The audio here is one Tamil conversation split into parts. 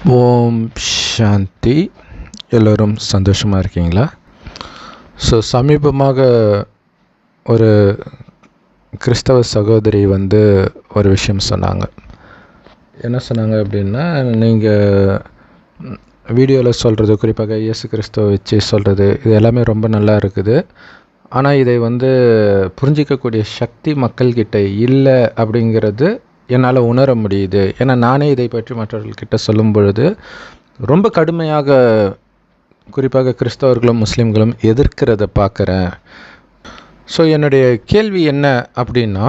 ஓம் சாந்தி. எல்லோரும் சந்தோஷமாக இருக்கீங்களா? சமீபமாக ஒரு கிறிஸ்தவ சகோதரி ஒரு விஷயம் சொன்னாங்க. என்ன சொன்னாங்க அப்படின்னா, நீங்கள் வீடியோவில் சொல்கிறது, குறிப்பாக இயேசு கிறிஸ்துவை வச்சு சொல்கிறது, இது எல்லாமே ரொம்ப நல்லா இருக்குது. ஆனால் இதை புரிஞ்சிக்கக்கூடிய சக்தி மக்கள்கிட்ட இல்லை அப்படிங்கிறது என்னால் உணர முடியுது. ஏன்னா நானே இதை பற்றி மற்றவர்கள்கிட்ட சொல்லும் பொழுது ரொம்ப கடுமையாக, குறிப்பாக கிறிஸ்தவர்களும் முஸ்லீம்களும் எதிர்க்கிறத பார்க்குறேன். என்னுடைய கேள்வி என்ன அப்படின்னா,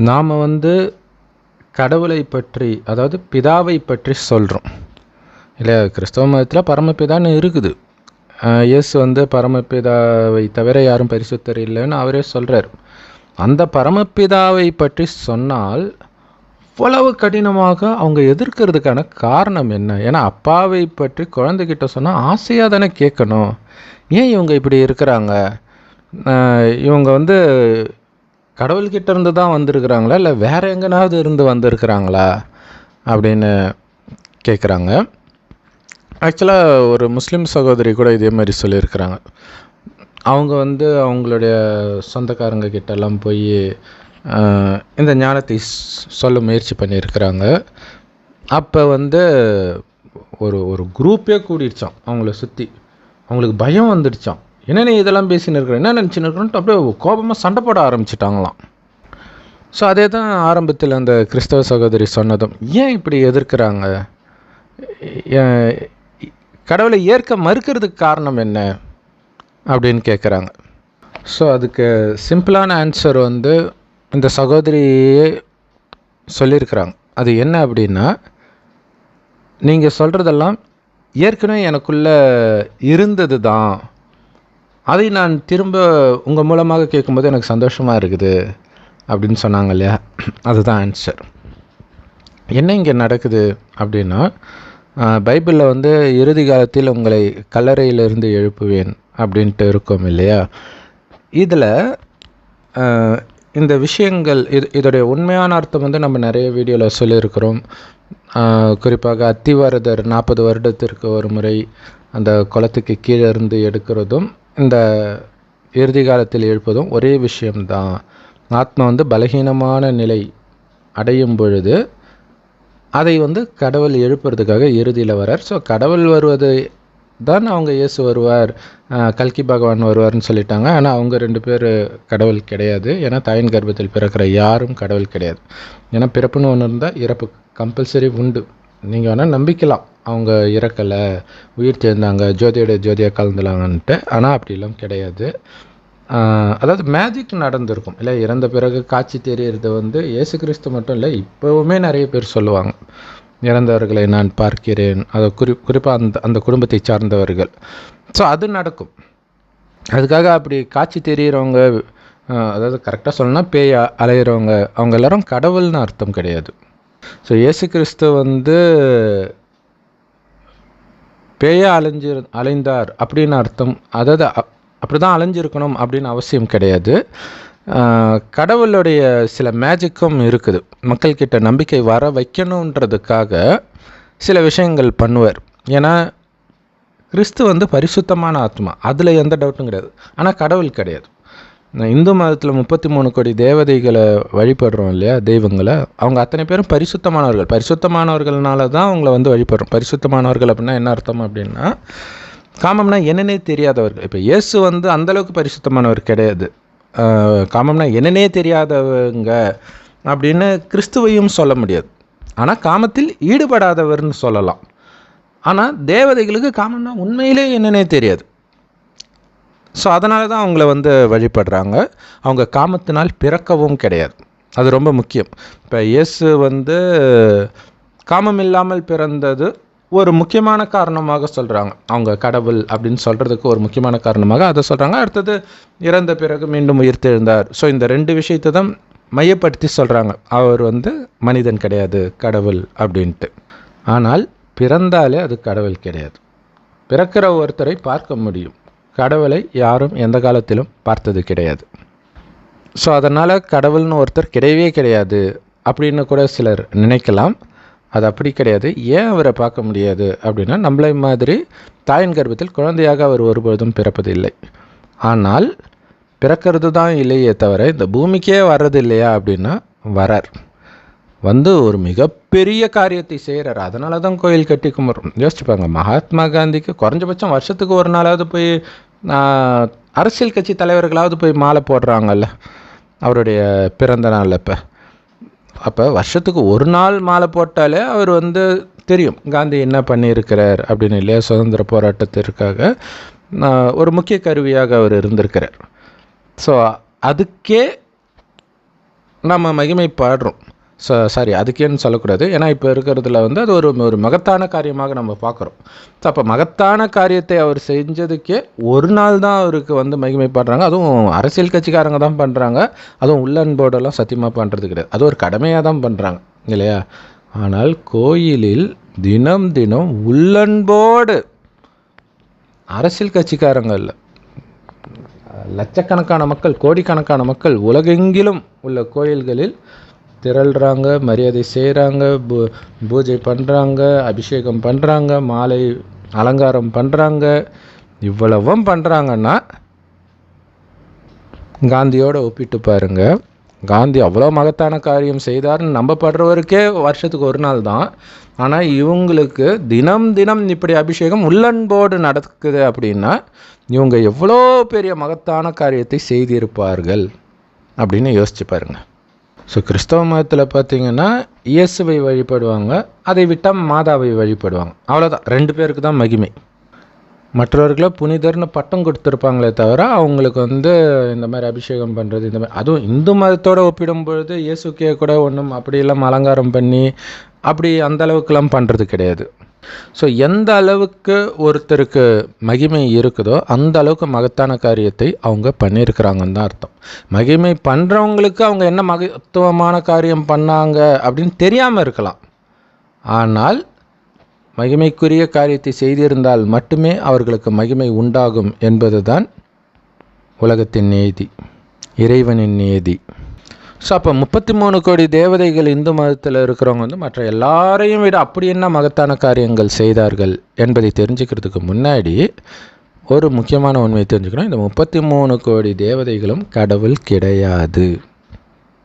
நாம் கடவுளை பற்றி, அதாவது பிதாவை பற்றி சொல்கிறோம் இல்லையா? கிறிஸ்தவ மதத்தில் பரமபிதான்னு இருக்குது. இயேசு பரமபிதாவை தவிர யாரும் பரிசுத்தர் இல்லைன்னு அவரே சொல்கிறார். அந்த பரமபிதாவை பற்றி சொன்னால் அவ்வளவு கடினமாக அவங்க எதிர்க்கிறதுக்கான காரணம் என்ன? ஏன்னா அப்பாவை பற்றி குழந்தைகிட்ட சொன்னால் ஆசையாக தானே கேட்கணும். ஏன் இவங்க இப்படி இருக்கிறாங்க? இவங்க கடவுள்கிட்ட இருந்து தான் வந்திருக்கிறாங்களா, இல்லை வேறு எங்கேனாவது இருந்து வந்திருக்கிறாங்களா அப்படின்னு கேட்குறாங்க. ஆக்சுவலாக ஒரு முஸ்லீம் சகோதரி கூட இதே மாதிரி சொல்லியிருக்கிறாங்க. அவங்க அவங்களுடைய சொந்தக்காரங்க கிட்டெல்லாம் போய் இந்த ஞானத்தை சொல்ல முயற்சி பண்ணியிருக்கிறாங்க. அப்போ ஒரு குரூப்பே கூடிடுச்சான் அவங்கள சுற்றி. அவங்களுக்கு பயம் வந்துடுச்சான். என்ன நீ இதெல்லாம் பேசின்னு இருக்கிற, என்ன நினச்சின்னு இருக்கிறோன்ட்டு அப்படியே கோபமாக சண்டை போட ஆரம்பிச்சிட்டாங்களாம். அதே தான் ஆரம்பத்தில் அந்த கிறிஸ்தவ சகோதரி சொன்னதும், ஏன் இப்படி எதிர்க்கிறாங்க? கடவுளை ஏற்க மறுக்கிறதுக்கு காரணம் என்ன அப்படின்னு கேட்குறாங்க. அதுக்கு சிம்பிளான ஆன்சர் இந்த சகோதரியே சொல்லியிருக்கிறாங்க. அது என்ன அப்படின்னா, நீங்கள் சொல்கிறதெல்லாம் ஏற்கனவே எனக்குள்ளே இருந்தது தான், அதை நான் திரும்ப உங்கள் மூலமாக கேட்கும்போது எனக்கு சந்தோஷமாக இருக்குது அப்படின்னு சொன்னாங்க இல்லையா? அதுதான் ஆன்சர். என்ன இங்கே நடக்குது அப்படின்னா, பைபிளில் இறுதி காலத்தில் உங்களை கல்லறையிலிருந்து எழுப்புவேன் அப்படின்ட்டு இருக்கும் இல்லையா? இதில் இந்த விஷயங்கள், இதோடைய உண்மையான அர்த்தம் நம்ம நிறைய வீடியோவில் சொல்லியிருக்கிறோம். குறிப்பாக அத்திவரதர் 40 வருடத்திற்கு ஒரு முறை அந்த குளத்துக்கு கீழே இருந்து எடுக்கிறதும் இந்த இறுதி காலத்தில் எழுப்பதும் ஒரே விஷயம்தான். ஆத்மா பலகீனமான நிலை அடையும் பொழுது அதை கடவுள் எழுப்புறதுக்காக இறுதியில் வரார். கடவுள் வருவது தான் அவங்க இயேசு வருவார், கல்கி பகவான் வருவார்னு சொல்லிட்டாங்க. ஆனால் அவங்க 2 பேர் கடவுள் கிடையாது. ஏன்னா தாயின் கர்ப்பத்தில் பிறக்கிற யாரும் கடவுள் கிடையாது. ஏன்னா பிறப்புன்னு ஒன்று இருந்தால் இறப்பு கம்பல்சரி உண்டு. நீங்கள் வேணால் நம்பிக்கலாம் அவங்க இறக்கலை, உயிர் தேர்ந்தாங்க, ஜோதியோட ஜோதியாக கலந்துலாங்கன்ட்டு. ஆனால் அப்படிலாம் கிடையாது. அதாவது மேஜிக் நடந்திருக்கும் இல்லை? இறந்த பிறகு காட்சி தெரியறது இயேசு கிறிஸ்து மட்டும் இல்லை, இப்போவுமே நிறைய பேர் சொல்லுவாங்க, இறந்தவர்களை நான் பார்க்கிறேன். அதை குறிப்பாக அந்த குடும்பத்தை சார்ந்தவர்கள். அது நடக்கும். அதுக்காக அப்படி காட்சி தெரிகிறவங்க, அதாவது கரெக்டாக சொல்லணும்னா பேய் அலையிறவங்க, அவங்க எல்லாரும் கடவுள்னு அர்த்தம் கிடையாது. இயேசு கிறிஸ்து பேயா அலைந்தார் அப்படின்னு அர்த்தம், அதாவது அப்படி தான் அலைஞ்சிருக்கணும் அப்படின்னு அவசியம் கிடையாது. கடவுளுடைய சில மேஜிக்கும் இருக்குது. மக்கள்கிட்ட நம்பிக்கை வர வைக்கணுன்றதுக்காக சில விஷயங்கள் பண்ணுவார். ஏன்னா கிறிஸ்து பரிசுத்தமான ஆத்மா, அதில் எந்த டவுட்டும் கிடையாது. ஆனால் கடவுள் கிடையாது. இந்து மதத்தில் 33 கோடி தேவதைகளை வழிபடுறோம் இல்லையா, தெய்வங்களை. அவங்க அத்தனை பேரும் பரிசுத்தமானவர்கள். பரிசுத்தமானவர்கள்னால தான் அவங்கள வழிபடுறோம். பரிசுத்தமானவர்கள் அப்படின்னா என்ன அர்த்தம் அப்படின்னா, காமம்னா என்னன்னே தெரியாதவர்கள். இப்போ இயேசு அந்தளவுக்கு பரிசுத்தமானவர் கிடையாது. காமம்னா என்னன்னே தெரியாதவங்க அப்படின்னு கிறிஸ்துவையும் சொல்ல முடியாது. ஆனால் காமத்தில் ஈடுபடாதவர்னு சொல்லலாம். ஆனால் தேவதைகளுக்கு காமம்னா உண்மையிலே என்னன்னே தெரியாது. அதனால தான் அவங்கள வழிபடுறாங்க. அவங்க காமத்தினால் பிறக்கவும் கிடையாது. அது ரொம்ப முக்கியம். இப்போ இயேசு காமம் இல்லாமல் பிறந்தது ஒரு முக்கியமான காரணமாக சொல்கிறாங்க. அவங்க கடவுள் அப்படின்னு சொல்கிறதுக்கு ஒரு முக்கியமான காரணமாக அதை சொல்கிறாங்க. அடுத்தது இறந்த பிறகு மீண்டும் உயிர்த்தெழுந்தார். இந்த 2 விஷயத்தை தான் மையப்படுத்தி சொல்கிறாங்க. அவர் மனிதன் கிடையாது, கடவுள் அப்படின்ட்டு. ஆனால் பிறந்தாலே அது கடவுள் கிடையாது. பிறக்கிற ஒருத்தரை பார்க்க முடியும், கடவுளை யாரும் எந்த காலத்திலும் பார்த்தது கிடையாது. அதனால் கடவுள்னு ஒருத்தர் கிடையவே கிடையாது அப்படின்னு கூட சிலர் நினைக்கலாம். அது அப்படி கிடையாது. ஏன் அவரை பார்க்க முடியாது அப்படின்னா, நம்மளை மாதிரி தாயின் கர்ப்பத்தில் குழந்தையாக அவர் ஒருபொழுதும் பிறப்பதில்லை. ஆனால் பிறக்கிறது தான் இல்லையே தவிர இந்த பூமிக்கே வர்றது இல்லையா அப்படின்னா வரார். வந்து ஒரு மிகப்பெரிய காரியத்தை செய்கிறார். அதனால தான் கோயில் கட்டி கும்பிட்றோம். யோசிச்சுப்பாங்க, மகாத்மா காந்திக்கு குறைஞ்சபட்சம் வருஷத்துக்கு ஒரு நாளாவது போய் அரசியல் கட்சி தலைவர்களாவது போய் மாலை போடுறாங்கல்ல அவருடைய பிறந்த நாள் அப்போ. அப்போ வருஷத்துக்கு ஒரு நாள் மாலை போட்டாலே அவர் வந்து தெரியும் காந்தி என்ன பண்ணியிருக்கிறார் அப்படின்னு இல்லையா. சுதந்திர போராட்டத்திற்காக ஒரு முக்கிய கருவியாக அவர் இருந்திருக்கிறார். ஸோ அதுக்கே நம்ம மகிமை பாடுறோம். சாரி, அதுக்கேன்னு சொல்லக்கூடாது. ஏன்னா இப்போ இருக்கிறதுல வந்து அது ஒரு மகத்தான காரியமாக நம்ம பார்க்குறோம். ஸோ அப்போ மகத்தான காரியத்தை அவர் செஞ்சதுக்கே ஒரு நாள் தான் அவருக்கு வந்து மகிமை பாடுறாங்க. அதுவும் அரசியல் கட்சிக்காரங்க தான் பண்ணுறாங்க. அதுவும் உள்ளன்போடெல்லாம் சத்தியமாக பண்ணுறது கிடையாது. அது ஒரு கடமையாக தான் பண்ணுறாங்க இல்லையா. ஆனால் கோயிலில் தினம் தினம் உள்ளன்போடு அரசியல் கட்சிக்காரங்க இல்லை, லட்சக்கணக்கான மக்கள், கோடிக்கணக்கான மக்கள் உலகெங்கிலும் உள்ள கோயில்களில் திரள்றாங்க, மரியாதை செய்கிறாங்க, பூஜை பண்ணுறாங்க, அபிஷேகம் பண்ணுறாங்க, மாலை அலங்காரம் பண்ணுறாங்க. இவ்வளவும் பண்ணுறாங்கன்னா காந்தியோடு ஒப்பிட்டு பாருங்க. காந்தி அவ்வளோ மகத்தான காரியம் செய்தார்னு நம்பப்படுறவருக்கே வருஷத்துக்கு ஒரு நாள் தான். ஆனால் இவங்களுக்கு தினம் தினம் இப்படி அபிஷேகம் உள்ளன்போடு நடக்குது அப்படின்னா இவங்க எவ்வளோ பெரிய மகத்தான காரியத்தை செய்திருப்பார்கள் அப்படின்னு யோசிச்சு பாருங்கள். ஸோ கிறிஸ்தவ மதத்தில் பார்த்திங்கன்னா இயேசுவை வழிபடுவாங்க, அதை விட்டால் மாதாவை வழிபடுவாங்க. அவ்வளோதான், 2 பேருக்கு தான் மகிமை. மற்றவர்களை புனிதர்னு பட்டம் கொடுத்துருப்பாங்களே தவிர அவங்களுக்கு வந்து இந்த மாதிரி அபிஷேகம் பண்ணுறது இந்த மாதிரி, அதுவும் இந்து மதத்தோடு ஒப்பிடும்பொழுது இயேசுக்கே கூட ஒன்றும் அப்படியெல்லாம் அலங்காரம் பண்ணி அப்படி அந்த அளவுக்குலாம் பண்ணுறது கிடையாது. ஸோ எந்த அளவுக்கு ஒருத்தருக்கு மகிமை இருக்குதோ அந்த அளவுக்கு மகத்தான காரியத்தை அவங்க பண்ணியிருக்கிறாங்கன்னு தான் அர்த்தம். மகிமை பண்ணுறவங்களுக்கு அவங்க என்ன மகத்துவமான காரியம் பண்ணாங்க அப்படின்னு தெரியாமல் இருக்கலாம். ஆனால் மகிமைக்குரிய காரியத்தை செய்திருந்தால் மட்டுமே அவர்களுக்கு மகிமை உண்டாகும் என்பது தான் உலகத்தின் நீதி, இறைவனின் நீதி. ஸோ அப்போ 33 கோடி தேவதைகள் இந்து மதத்தில் இருக்கிறவங்க வந்து மற்ற எல்லாரையும் விட அப்படி என்ன மகத்தான காரியங்கள் செய்தார்கள் என்பதை தெரிஞ்சுக்கிறதுக்கு முன்னாடி ஒரு முக்கியமான உண்மையை தெரிஞ்சுக்கணும். இந்த 33 கோடி தேவதைகளும் கடவுள் கிடையாது.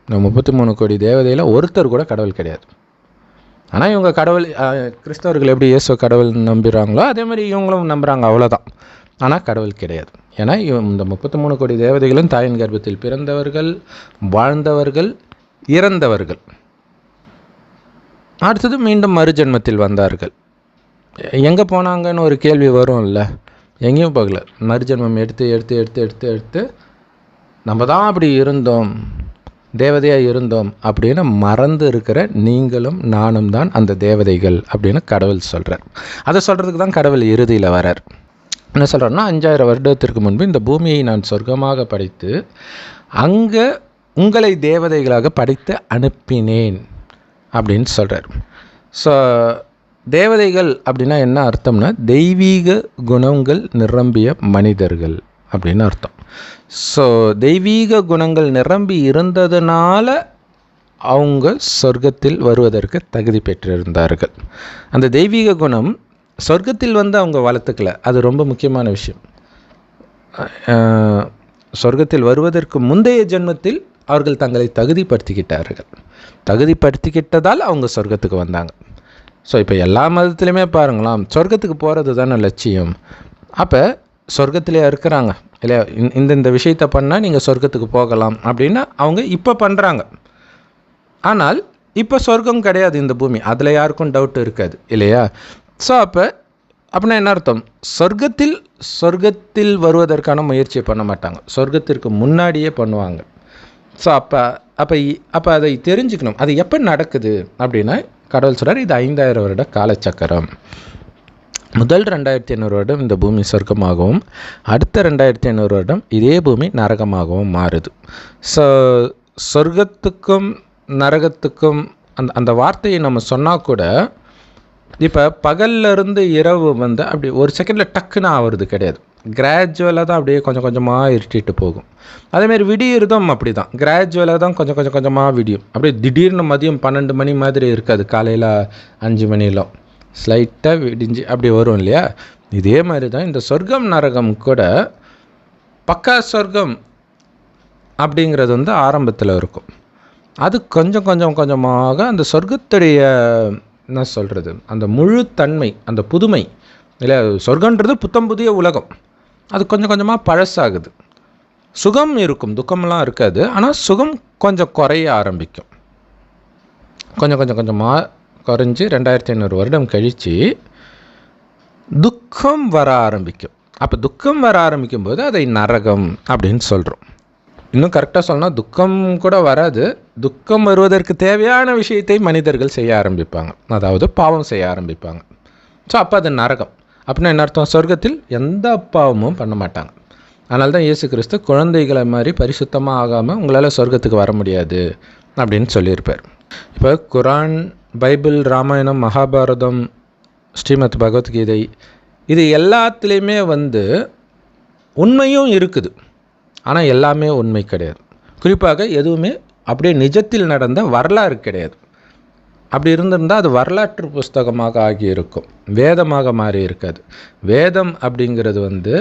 இந்த 33 கோடி தேவதையில் ஒருத்தர் கூட கடவுள் கிடையாது. ஆனால் இவங்க கடவுள், கிறிஸ்தவர்கள் எப்படி இயேசு கடவுள் நம்புகிறாங்களோ அதே மாதிரி இவங்களும் நம்புகிறாங்க, அவ்வளோதான். ஆனால் கடவுள் கிடையாது. ஏன்னா இந்த 33 கோடி தேவதைகளும் தாயின் கர்ப்பத்தில் பிறந்தவர்கள், வாழ்ந்தவர்கள், இறந்தவர்கள், அடுத்தது மீண்டும் மறுஜென்மத்தில் வந்தார்கள். எங்கே போனாங்கன்னு ஒரு கேள்வி வரும்ல, எங்கேயும் போகல. மறுஜென்மம் எடுத்து எடுத்து எடுத்து எடுத்து எடுத்து நம்ம தான் அப்படி இருந்தோம், தேவதையாக இருந்தோம் அப்படின்னு மறந்து இருக்கிற நீங்களும் நானும் தான் அந்த தேவதைகள் அப்படின்னு கடவுள் சொல்கிறார். அதை சொல்கிறதுக்கு தான் கடவுள் இறுதியில் வரார். என்ன சொல்கிறேன்னா, 5000 வருடத்திற்கு முன்பு இந்த பூமியை நான் சொர்க்கமாக படைத்து அங்கே உங்களை தேவதைகளாக படைத்து அனுப்பினேன் அப்படின்னு சொல்கிறார். ஸோ தேவதைகள் அப்படின்னா என்ன அர்த்தம்னா தெய்வீக குணங்கள் நிரம்பிய மனிதர்கள் அப்படின்னு அர்த்தம். ஸோ தெய்வீக குணங்கள் நிரம்பி இருந்ததுனால அவங்க சொர்க்கத்தில் வருவதற்கு தகுதி பெற்றிருந்தார்கள். அந்த தெய்வீக குணம் சொர்க்கத்தில் வந்து அவங்க வளர்த்துக்கல, அது ரொம்ப முக்கியமான விஷயம். சொர்க்கத்தில் வருவதற்கு முந்தைய ஜென்மத்தில் அவர்கள் தங்களை தகுதிப்படுத்திக்கிட்டார்கள். தகுதிப்படுத்திக்கிட்டதால் அவங்க சொர்க்கத்துக்கு வந்தாங்க. ஸோ இப்போ எல்லா மதத்துலையுமே பாருங்களாம், சொர்க்கத்துக்கு போகிறது தானே லட்சியம். அப்போ சொர்க்கத்திலே இருக்கிறாங்க இல்லையா, இந்த விஷயத்தை பண்ணால் நீங்கள் சொர்க்கத்துக்கு போகலாம் அப்படின்னு அவங்க இப்போ பண்ணுறாங்க. ஆனால் இப்போ சொர்க்கம் கிடையாது இந்த பூமி, அதில் யாருக்கும் டவுட் இருக்காது இல்லையா. ஸோ அப்படின்னா என்ன அர்த்தம், சொர்க்கத்தில் வருவதற்கான முயற்சியை பண்ண மாட்டாங்க, சொர்க்கத்திற்கு முன்னாடியே பண்ணுவாங்க. ஸோ அப்போ அதை தெரிஞ்சுக்கணும். அது எப்போ நடக்குது அப்படின்னா கடவுள் சொல்கிறார், இது 5000 வருட காலச்சக்கரம். முதல் 2500 வருடம் இந்த பூமி சொர்க்கமாகவும் அடுத்த 2500 வருடம் இதே பூமி நரகமாகவும் மாறுது. ஸோ சொர்க்கத்துக்கும் நரகத்துக்கும் அந்த வார்த்தையை நம்ம சொன்னால் கூட இப்போ பகல்லேருந்து இரவு வந்து அப்படி ஒரு செகண்டில் டக்குன்னு ஆகிறது கிடையாது. கிராஜுவலாக தான் அப்படியே கொஞ்சம் கொஞ்சமாக இருட்டிட்டு போகும். அதேமாரி விடியறதும் அப்படி தான், கிராஜுவலாக தான் கொஞ்சம் கொஞ்சம் கொஞ்சமாக விடியும். அப்படியே திடீர்னு மதியம் 12 மணி மாதிரி இருக்காது, காலையில் 5 மணிலாம் ஸ்லைட்டாக விடிஞ்சு அப்படி வரும் இல்லையா. இதே மாதிரி தான் இந்த சொர்க்கம் நரகம் கூட. பக்கா சொர்க்கம் அப்படிங்கிறது வந்து ஆரம்பத்தில் இருக்கும். அது கொஞ்சம் கொஞ்சம் கொஞ்சமாக அந்த சொர்க்கத்துடைய என்ன சொல்கிறது, அந்த முழு தன்மை, அந்த புதுமை இல்லை, சொர்க்கன்றது புத்தம் புதிய உலகம், அது கொஞ்சம் கொஞ்சமாக பழசாகுது. சுகம் இருக்கும், துக்கமெல்லாம் இருக்காது, ஆனால் சுகம் கொஞ்சம் குறைய ஆரம்பிக்கும். கொஞ்சம் கொஞ்சம் கொஞ்சமாக குறைஞ்சி 2500 வருடம் கழித்து துக்கம் வர ஆரம்பிக்கும். அப்போ துக்கம் வர ஆரம்பிக்கும் போது அதை நரகம் அப்படின்னு சொல்கிறோம். இன்னும் கரெக்டாக சொல்லணும், துக்கம் கூட வராது, துக்கம் வருவதற்கு தேவையான விஷயத்தை மனிதர்கள் செய்ய ஆரம்பிப்பாங்க, அதாவது பாவம் செய்ய ஆரம்பிப்பாங்க. ஸோ அப்போ அது நரகம். அப்படின்னா என்ன அர்த்தம், சொர்க்கத்தில் எந்த பாவமும் பண்ண மாட்டாங்க. அதனால தான் இயேசு கிறிஸ்து குழந்தைகளை மாதிரி பரிசுத்தமாக ஆகாமல் உங்களால் சொர்க்கத்துக்கு வர முடியாது அப்படின்னு சொல்லியிருப்பார். இப்போ குரான், பைபிள், ராமாயணம், மகாபாரதம், ஸ்ரீமத் பகவத்கீதை, இது எல்லாத்துலேயுமே வந்து உண்மையும் இருக்குது, ஆனால் எல்லாமே உண்மை கிடையாது. குறிப்பாக எதுவுமே அப்படியே நிஜத்தில் நடந்த வரலாறு கிடையாது. அப்படி இருந்திருந்தால் அது வரலாற்று புஸ்தகமாக ஆகியிருக்கும், வேதமாக மாறி இருக்காது. வேதம் அப்படிங்கிறது வந்து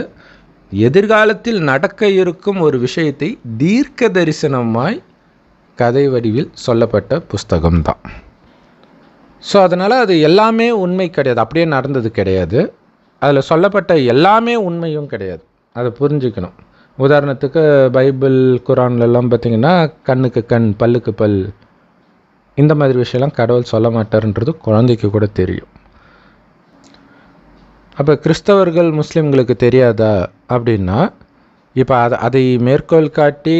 எதிர்காலத்தில் நடக்க இருக்கும் ஒரு விஷயத்தை தீர்க்க தரிசனமாய் கதை வடிவில் சொல்லப்பட்ட புஸ்தகம்தான். ஸோ அதனால் அது எல்லாமே உண்மை கிடையாது, அப்படியே நடந்தது கிடையாது. அதில் சொல்லப்பட்ட எல்லாமே உண்மையும் கிடையாது, அதை புரிஞ்சுக்கணும். உதாரணத்துக்கு பைபிள், குரான்லலாம் பார்த்திங்கன்னா கண்ணுக்கு கண், பல்லுக்கு பல், இந்த மாதிரி விஷயம்லாம் கடவுள் சொல்ல மாட்டார்ன்றது குழந்தைக்கு கூட தெரியும். அப்போ கிறிஸ்தவர்கள் முஸ்லீம்களுக்கு தெரியாதா அப்படின்னா, இப்போ அதை மேற்கோள் காட்டி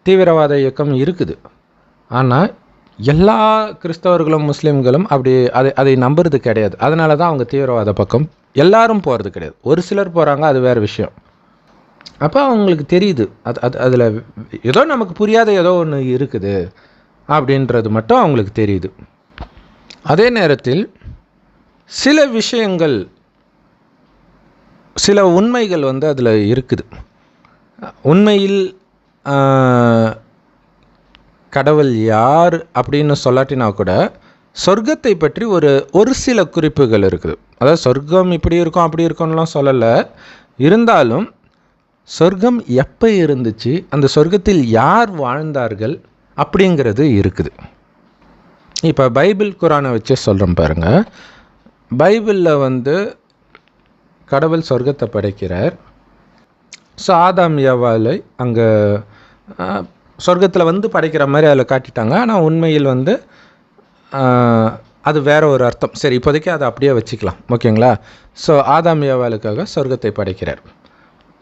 தீவிரவாத இயக்கம் இருக்குது. ஆனால் எல்லா கிறிஸ்தவர்களும் முஸ்லீம்களும் அப்படி அதை நம்புறது கிடையாது. அதனால தான் அவங்க தீவிரவாத பக்கம் எல்லாரும் போகிறது கிடையாது. ஒரு சிலர் போகிறாங்க, அது வேறு விஷயம். அப்போ அவங்களுக்கு தெரியுது அதில் ஏதோ நமக்கு புரியாத ஏதோ ஒன்று இருக்குது அப்படின்றது மட்டும் அவங்களுக்கு தெரியுது. அதே நேரத்தில் சில விஷயங்கள், சில உண்மைகள் வந்து அதில் இருக்குது. உண்மையில் கடவுள் யார் அப்படின்னு சொல்லாட்டினா கூட சொர்க்கத்தை பற்றி ஒரு சில குறிப்புகள் இருக்குது. அதாவது சொர்க்கம் இப்படி இருக்கும் அப்படி இருக்கும்லாம் சொல்லலை, இருந்தாலும் சொர்க்கம் எப்போ இருந்துச்சு, அந்த சொர்க்கத்தில் யார் வாழ்ந்தார்கள் அப்படிங்கிறது இருக்குது. இப்போ பைபிள், குரானை வச்சு சொல்கிறோம் பாருங்கள். பைபிளில் வந்து கடவுள் சொர்க்கத்தை படைக்கிறார். ஸோ ஆதாம் ஏவாளை அங்கே சொர்க்கத்தில் வந்து படைக்கிற மாதிரி அதில் காட்டிட்டாங்க. ஆனால் உண்மையில் வந்து அது வேற ஒரு அர்த்தம். சரி, இப்போதைக்கு அதை அப்படியே வச்சுக்கலாம், ஓகேங்களா. ஸோ ஆதாம் ஏவாளுக்காக சொர்க்கத்தை படைக்கிறார்.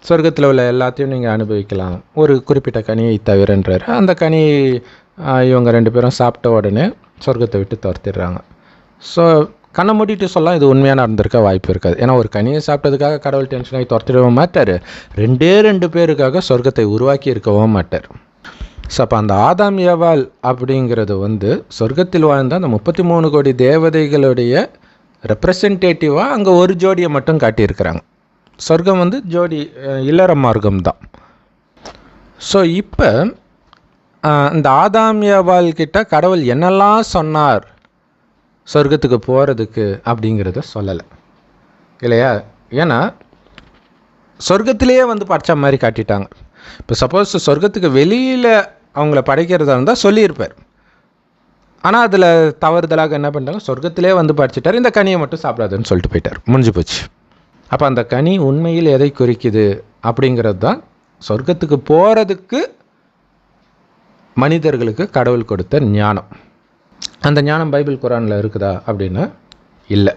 சொர்க்கத்தில் உள்ள எல்லாத்தையும் நீங்கள் அனுபவிக்கலாம், ஒரு குறிப்பிட்ட கனியை தவிரன்றார். அந்த கனி இவங்க 2 பேரும் சாப்பிட்ட உடனே சொர்க்கத்தை விட்டு துரத்திடுறாங்க. ஸோ கண்ணை மூடிட்டு சொல்லலாம், இது உண்மையாக நடந்திருக்க வாய்ப்பு இருக்காது. ஏன்னா ஒரு கனியை சாப்பிட்டதுக்காக கடவுள் டென்ஷனாகி துரத்திடவும் மாட்டார், 2 பேருக்காக சொர்க்கத்தை உருவாக்கி இருக்கவும் மாட்டார். ஸோ அப்போ அந்த ஆதாம் ஏவாள் அப்படிங்கிறது வந்து சொர்க்கத்தில் வாழ்ந்த அந்த 33 கோடி தேவதைகளுடைய ரெப்ரசன்டேட்டிவாக அங்கே ஒரு ஜோடியை மட்டும் காட்டியிருக்கிறாங்க. சொர்க்கம் வந்து ஜோடி இல்லற மார்க்கம் தான். ஸோ இப்போ இந்த ஆதாம் ஏவாள் கிட்ட கடவுள் என்னெல்லாம் சொன்னார் சொர்க்கத்துக்கு போகிறதுக்கு அப்படிங்கிறத சொல்லலை இல்லையா. ஏன்னா சொர்க்கத்திலேயே வந்து படைச்ச மாதிரி காட்டிட்டாங்க. இப்போ சப்போஸ் சொர்க்கத்துக்கு வெளியில் அவங்கள படைக்கிறதா இருந்தால் சொல்லியிருப்பார். ஆனால் அதில் தவறுதலாக என்ன பண்ணிட்டாங்க, சொர்க்கத்திலே வந்து படைச்சிட்டார், இந்த கனியை மட்டும் சாப்பிடாதுன்னு சொல்லிட்டு போயிட்டார், முடிஞ்சு போச்சு. அப்போ அந்த கனி உண்மையில் எதை குறிக்குது அப்படிங்கிறது தான் சொர்க்கத்துக்கு போகிறதுக்கு மனிதர்களுக்கு கடவுள் கொடுத்த ஞானம். அந்த ஞானம் பைபிள், குரானில் இருக்குதா அப்படின்னா இல்லை.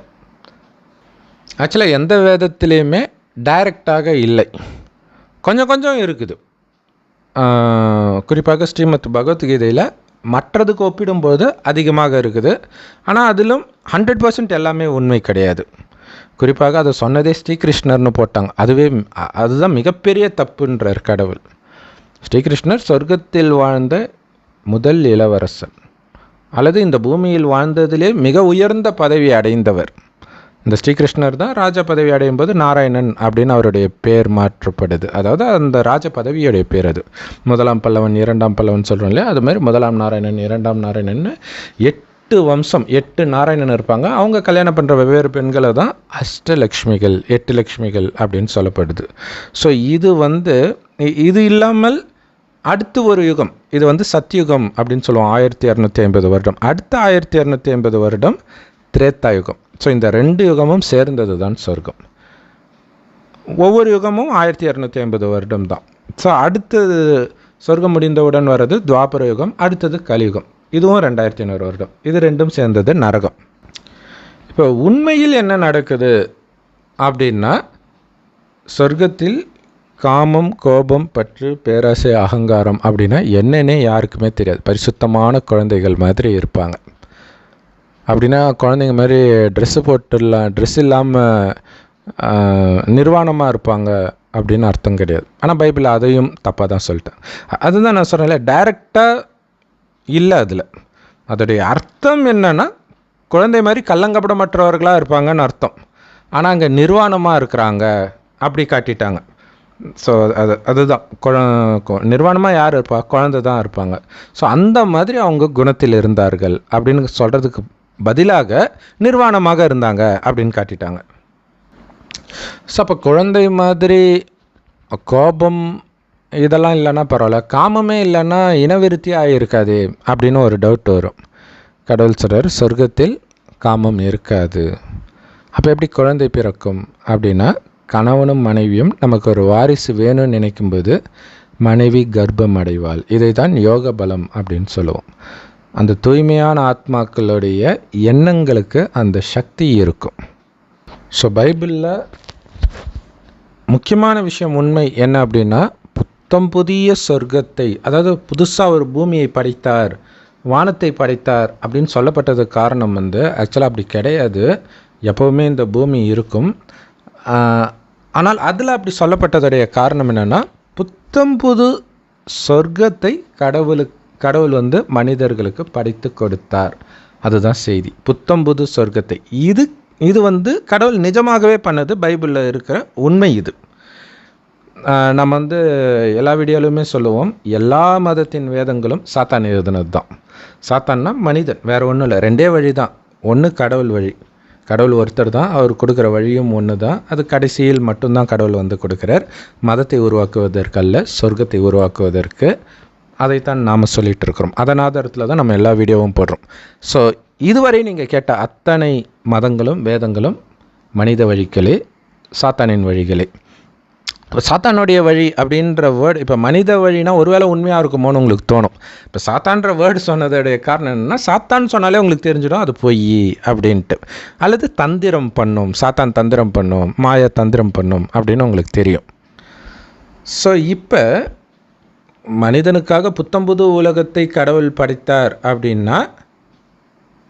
ஆக்சுவலாக எந்த வேதத்திலையுமே டைரெக்டாக இல்லை, கொஞ்சம் கொஞ்சம் இருக்குது. குறிப்பாக ஸ்ரீமத் பகவத்கீதையில் மற்றதுக்கு ஒப்பிடும்போது அதிகமாக இருக்குது. ஆனால் அதிலும் 100% எல்லாமே உண்மை கிடையாது. குறிப்பாக அதை சொன்னதே ஸ்ரீகிருஷ்ணர்னு போட்டாங்க. அதுதான் மிகப்பெரிய தப்புன்றார் கடவுள். ஸ்ரீகிருஷ்ணர் சொர்க்கத்தில் வாழ்ந்த முதல் இளவரசன், அல்லது இந்த பூமியில் வாழ்ந்ததிலே மிக உயர்ந்த பதவி அடைந்தவர். இந்த ஸ்ரீகிருஷ்ணர் தான் ராஜ பதவி அடையும் போது நாராயணன் அப்படின்னு அவருடைய பேர் மாற்றப்படுது. அதாவது அந்த ராஜ பதவியுடைய பேர் அது. 1ஆம் பல்லவன் 2ஆம் பல்லவன் சொல்கிறோம் இல்லையா, அது மாதிரி 1ஆம் நாராயணன் 2ஆம் நாராயணன் 8 வம்சம் 8 நாராயணன் இருப்பாங்க. அவங்க கல்யாணம் பண்ணுற வெவ்வேறு பெண்களை தான் அஷ்டலக்ஷ்மிகள் 8 லக்ஷ்மிகள் அப்படின்னு சொல்லப்படுது. ஸோ இது இல்லாமல் அடுத்து ஒரு யுகம், இது சத்யுகம் அப்படின்னு சொல்லுவோம். 1250 வருடம். அடுத்த 1250 வருடம் திரேத்தா யுகம். ஸோ இந்த 2 யுகமும் சேர்ந்தது தான் சொர்க்கம். ஒவ்வொரு யுகமும் 1250 வருடம் தான். ஸோ அடுத்தது சொர்க்கம் முடிந்தவுடன் வர்றது துவாபர யுகம், அடுத்தது கலியுகம். இதுவும் 2500 வருடம். இது ரெண்டும் சேர்ந்தது நரகம். இப்போ உண்மையில் என்ன நடக்குது அப்படின்னா, சொர்க்கத்தில் காமம், கோபம், பற்று, பேராசை, அகங்காரம் அப்படின்னா என்னன்னே யாருக்குமே தெரியாது. பரிசுத்தமான குழந்தைகள் மாதிரி இருப்பாங்க. அப்படின்னா குழந்தைங்க மாதிரி ட்ரெஸ் இல்லாமல் நிர்வாணமாக இருப்பாங்க அப்படின்னு அர்த்தம் கிடையாது. ஆனால் பைபிளில் அதையும் தப்பாக தான் சொல்லிட்டேன். அதுதான் நான் சொன்னேன்ல, டைரெக்டாக இல்லை அதில். அதோடைய அர்த்தம் என்னென்னா, குழந்தை மாதிரி கள்ளங்கப்படமற்றவர்களாக இருப்பாங்கன்னு அர்த்தம். ஆனால் அங்கே நிர்வாணமாக இருக்கிறாங்க அப்படி காட்டிட்டாங்க. ஸோ அதுதான் நிர்வாணமாக யார் இருப்பா? குழந்தை தான் இருப்பாங்க. ஸோ அந்த மாதிரி அவங்க குணத்தில் இருந்தார்கள் அப்படின்னு சொல்கிறதுக்கு பதிலாக நிர்வாணமாக இருந்தாங்க அப்படின்னு காட்டிட்டாங்க. ஸோ அப்போ குழந்தை மாதிரி கோபம் இதெல்லாம் இல்லைன்னா பரவாயில்ல, காமமே இல்லைன்னா இனவிருத்தியாக இருக்காது அப்படின்னு ஒரு டவுட் வரும். கடவுள் சொல்கிறார், சொர்க்கத்தில் காமம் இருக்காது. அப்போ எப்படி குழந்தை பிறக்கும் அப்படின்னா, கணவனும் மனைவியும் நமக்கு ஒரு வாரிசு வேணும்னு நினைக்கும்போது மனைவி கர்ப்பம் அடைவாள். இதை தான் யோக பலம் அப்படின்னு சொல்லுவோம். அந்த தூய்மையான ஆத்மாக்களுடைய எண்ணங்களுக்கு அந்த சக்தி இருக்கும். ஸோ பைபிளில் முக்கியமான விஷயம் உண்மை என்ன அப்படின்னா, புத்தம் புதிய சொர்க்கத்தை, அதாவது புதுசாக ஒரு பூமியை படைத்தார், வானத்தை படைத்தார் அப்படின்னு சொல்லப்பட்டதுக்கு காரணம் ஆக்சுவலாக அப்படி கிடையாது. எப்போவுமே இந்த பூமி இருக்கும். ஆனால் அதில் அப்படி சொல்லப்பட்டதுடைய காரணம் என்னென்னா, புத்தம் புது சொர்க்கத்தை கடவுள் மனிதர்களுக்கு படைத்து கொடுத்தார். அதுதான் செய்தி. புத்தம் புது சொர்க்கத்தை இது கடவுள் நிஜமாகவே பண்ணது. பைபிளில் இருக்கிற உண்மை இது. நம்ம எல்லா வீடியோலையுமே சொல்லுவோம், எல்லா மதத்தின் வேதங்களும் சாத்தான் எழுதுனது தான். சாத்தான்னா மனிதன், வேறு ஒன்றும் இல்லை. 2 வழி தான். ஒன்று கடவுள் வழி, கடவுள் ஒருத்தர் தான், அவர் கொடுக்குற வழியும் ஒன்று தான். அது கடைசியில் மட்டும்தான் கடவுள் கொடுக்குறார். மதத்தை உருவாக்குவதற்கல்ல, சொர்க்கத்தை உருவாக்குவதற்கு. அதைத்தான் நாம் சொல்லிகிட்டு இருக்கிறோம். அதன் ஆதாரத்தில் தான் நம்ம எல்லா வீடியோவும் போடுறோம். ஸோ இதுவரை நீங்கள் கேட்ட அத்தனை மதங்களும் வேதங்களும் மனித வழிகளே, சாத்தானின் வழிகளே. இப்போ சாத்தானுடைய வழி அப்படின்ற வேர்டு, இப்போ மனித வழினா ஒருவேளை உண்மையாக இருக்குமோன்னு உங்களுக்கு தோணும். இப்போ சாத்தான்ற வேர்டு சொன்னதோடைய காரணம் என்னென்னா, சாத்தான் சொன்னாலே உங்களுக்கு தெரிஞ்சிடும் அது பொய் அப்படின்ட்டு. அல்லது தந்திரம் பண்ணும், சாத்தான் தந்திரம் பண்ணும், மாயா தந்திரம் பண்ணும் அப்படின்னு உங்களுக்கு தெரியும். ஸோ இப்போ மனிதனுக்காக புத்தம்புது உலகத்தை கடவுள் படைத்தார் அப்படின்னா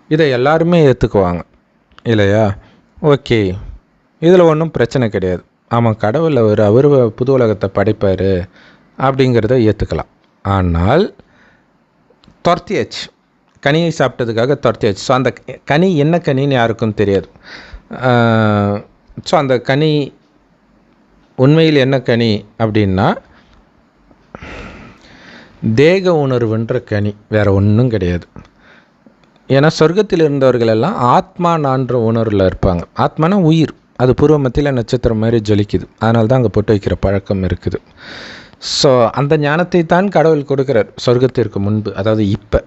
இதை எல்லாருமே ஏற்றுக்குவாங்க இல்லையா? ஓகே, இதில் ஒன்றும் பிரச்சனை கிடையாது. ஆமாம், கடவுள் அவர் புது உலகத்தை படைப்பார் அப்படிங்கிறத ஏற்றுக்கலாம். ஆனால் துரத்தியாச்சு, கனியை சாப்பிட்டதுக்காக துரத்தியாச்சு. ஸோ அந்த கனி என்ன கனின்னு யாருக்கும் தெரியாது. ஸோ அந்த கனி உண்மையில் என்ன கனி அப்படின்னா, தேக உணர்வுன்ற கனி, வேறு ஒன்றும் கிடையாது. ஏன்னா சொர்க்கத்தில் இருந்தவர்கள் எல்லாம் ஆத்மா நான்ற உணர்வில் இருப்பாங்க. ஆத்மானா உயிர், அது பூர்வ மத்தியில் நட்சத்திரம் மாதிரி ஜொலிக்குது. அதனால தான் அங்கே போட்டு வைக்கிற பழக்கம் இருக்குது. ஸோ அந்த ஞானத்தை தான் கடவுள் கொடுக்குறார் சொர்க்கத்திற்கு முன்பு. அதாவது இப்போ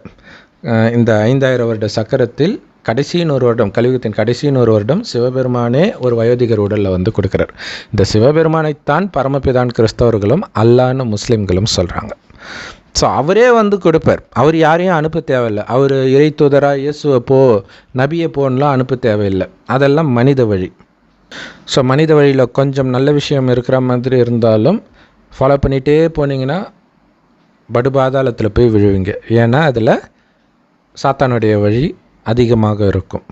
இந்த 5000 வருட சக்கரத்தில் கடைசி 100 வருடம், கலியுகத்தின் கடைசி 100 வருடம் சிவபெருமானே ஒரு வயோதிகர் உடலில் கொடுக்குறார். இந்த சிவபெருமானைத்தான் பரமபிதான் கிறிஸ்தவர்களும் அல்லான்னு முஸ்லீம்களும் சொல்கிறாங்க. ஸோ அவரே கொடுப்பார். அவர் யாரையும் அனுப்ப தேவையில்லை. அவர் இறை தூதராக இயேசுவை போ, நபியை போன்லாம் அனுப்ப தேவையில்லை. அதெல்லாம் மனித வழி. ஸோ மனித வழியில் கொஞ்சம் நல்ல விஷயம் இருக்கிற மாதிரி இருந்தாலும் ஃபாலோ பண்ணிகிட்டே போனீங்கன்னா படுபாதாளத்தில் போய் விழுவீங்க. ஏன்னா அதில் சாத்தானுடைய வழி அதிகமாக இருக்கும்.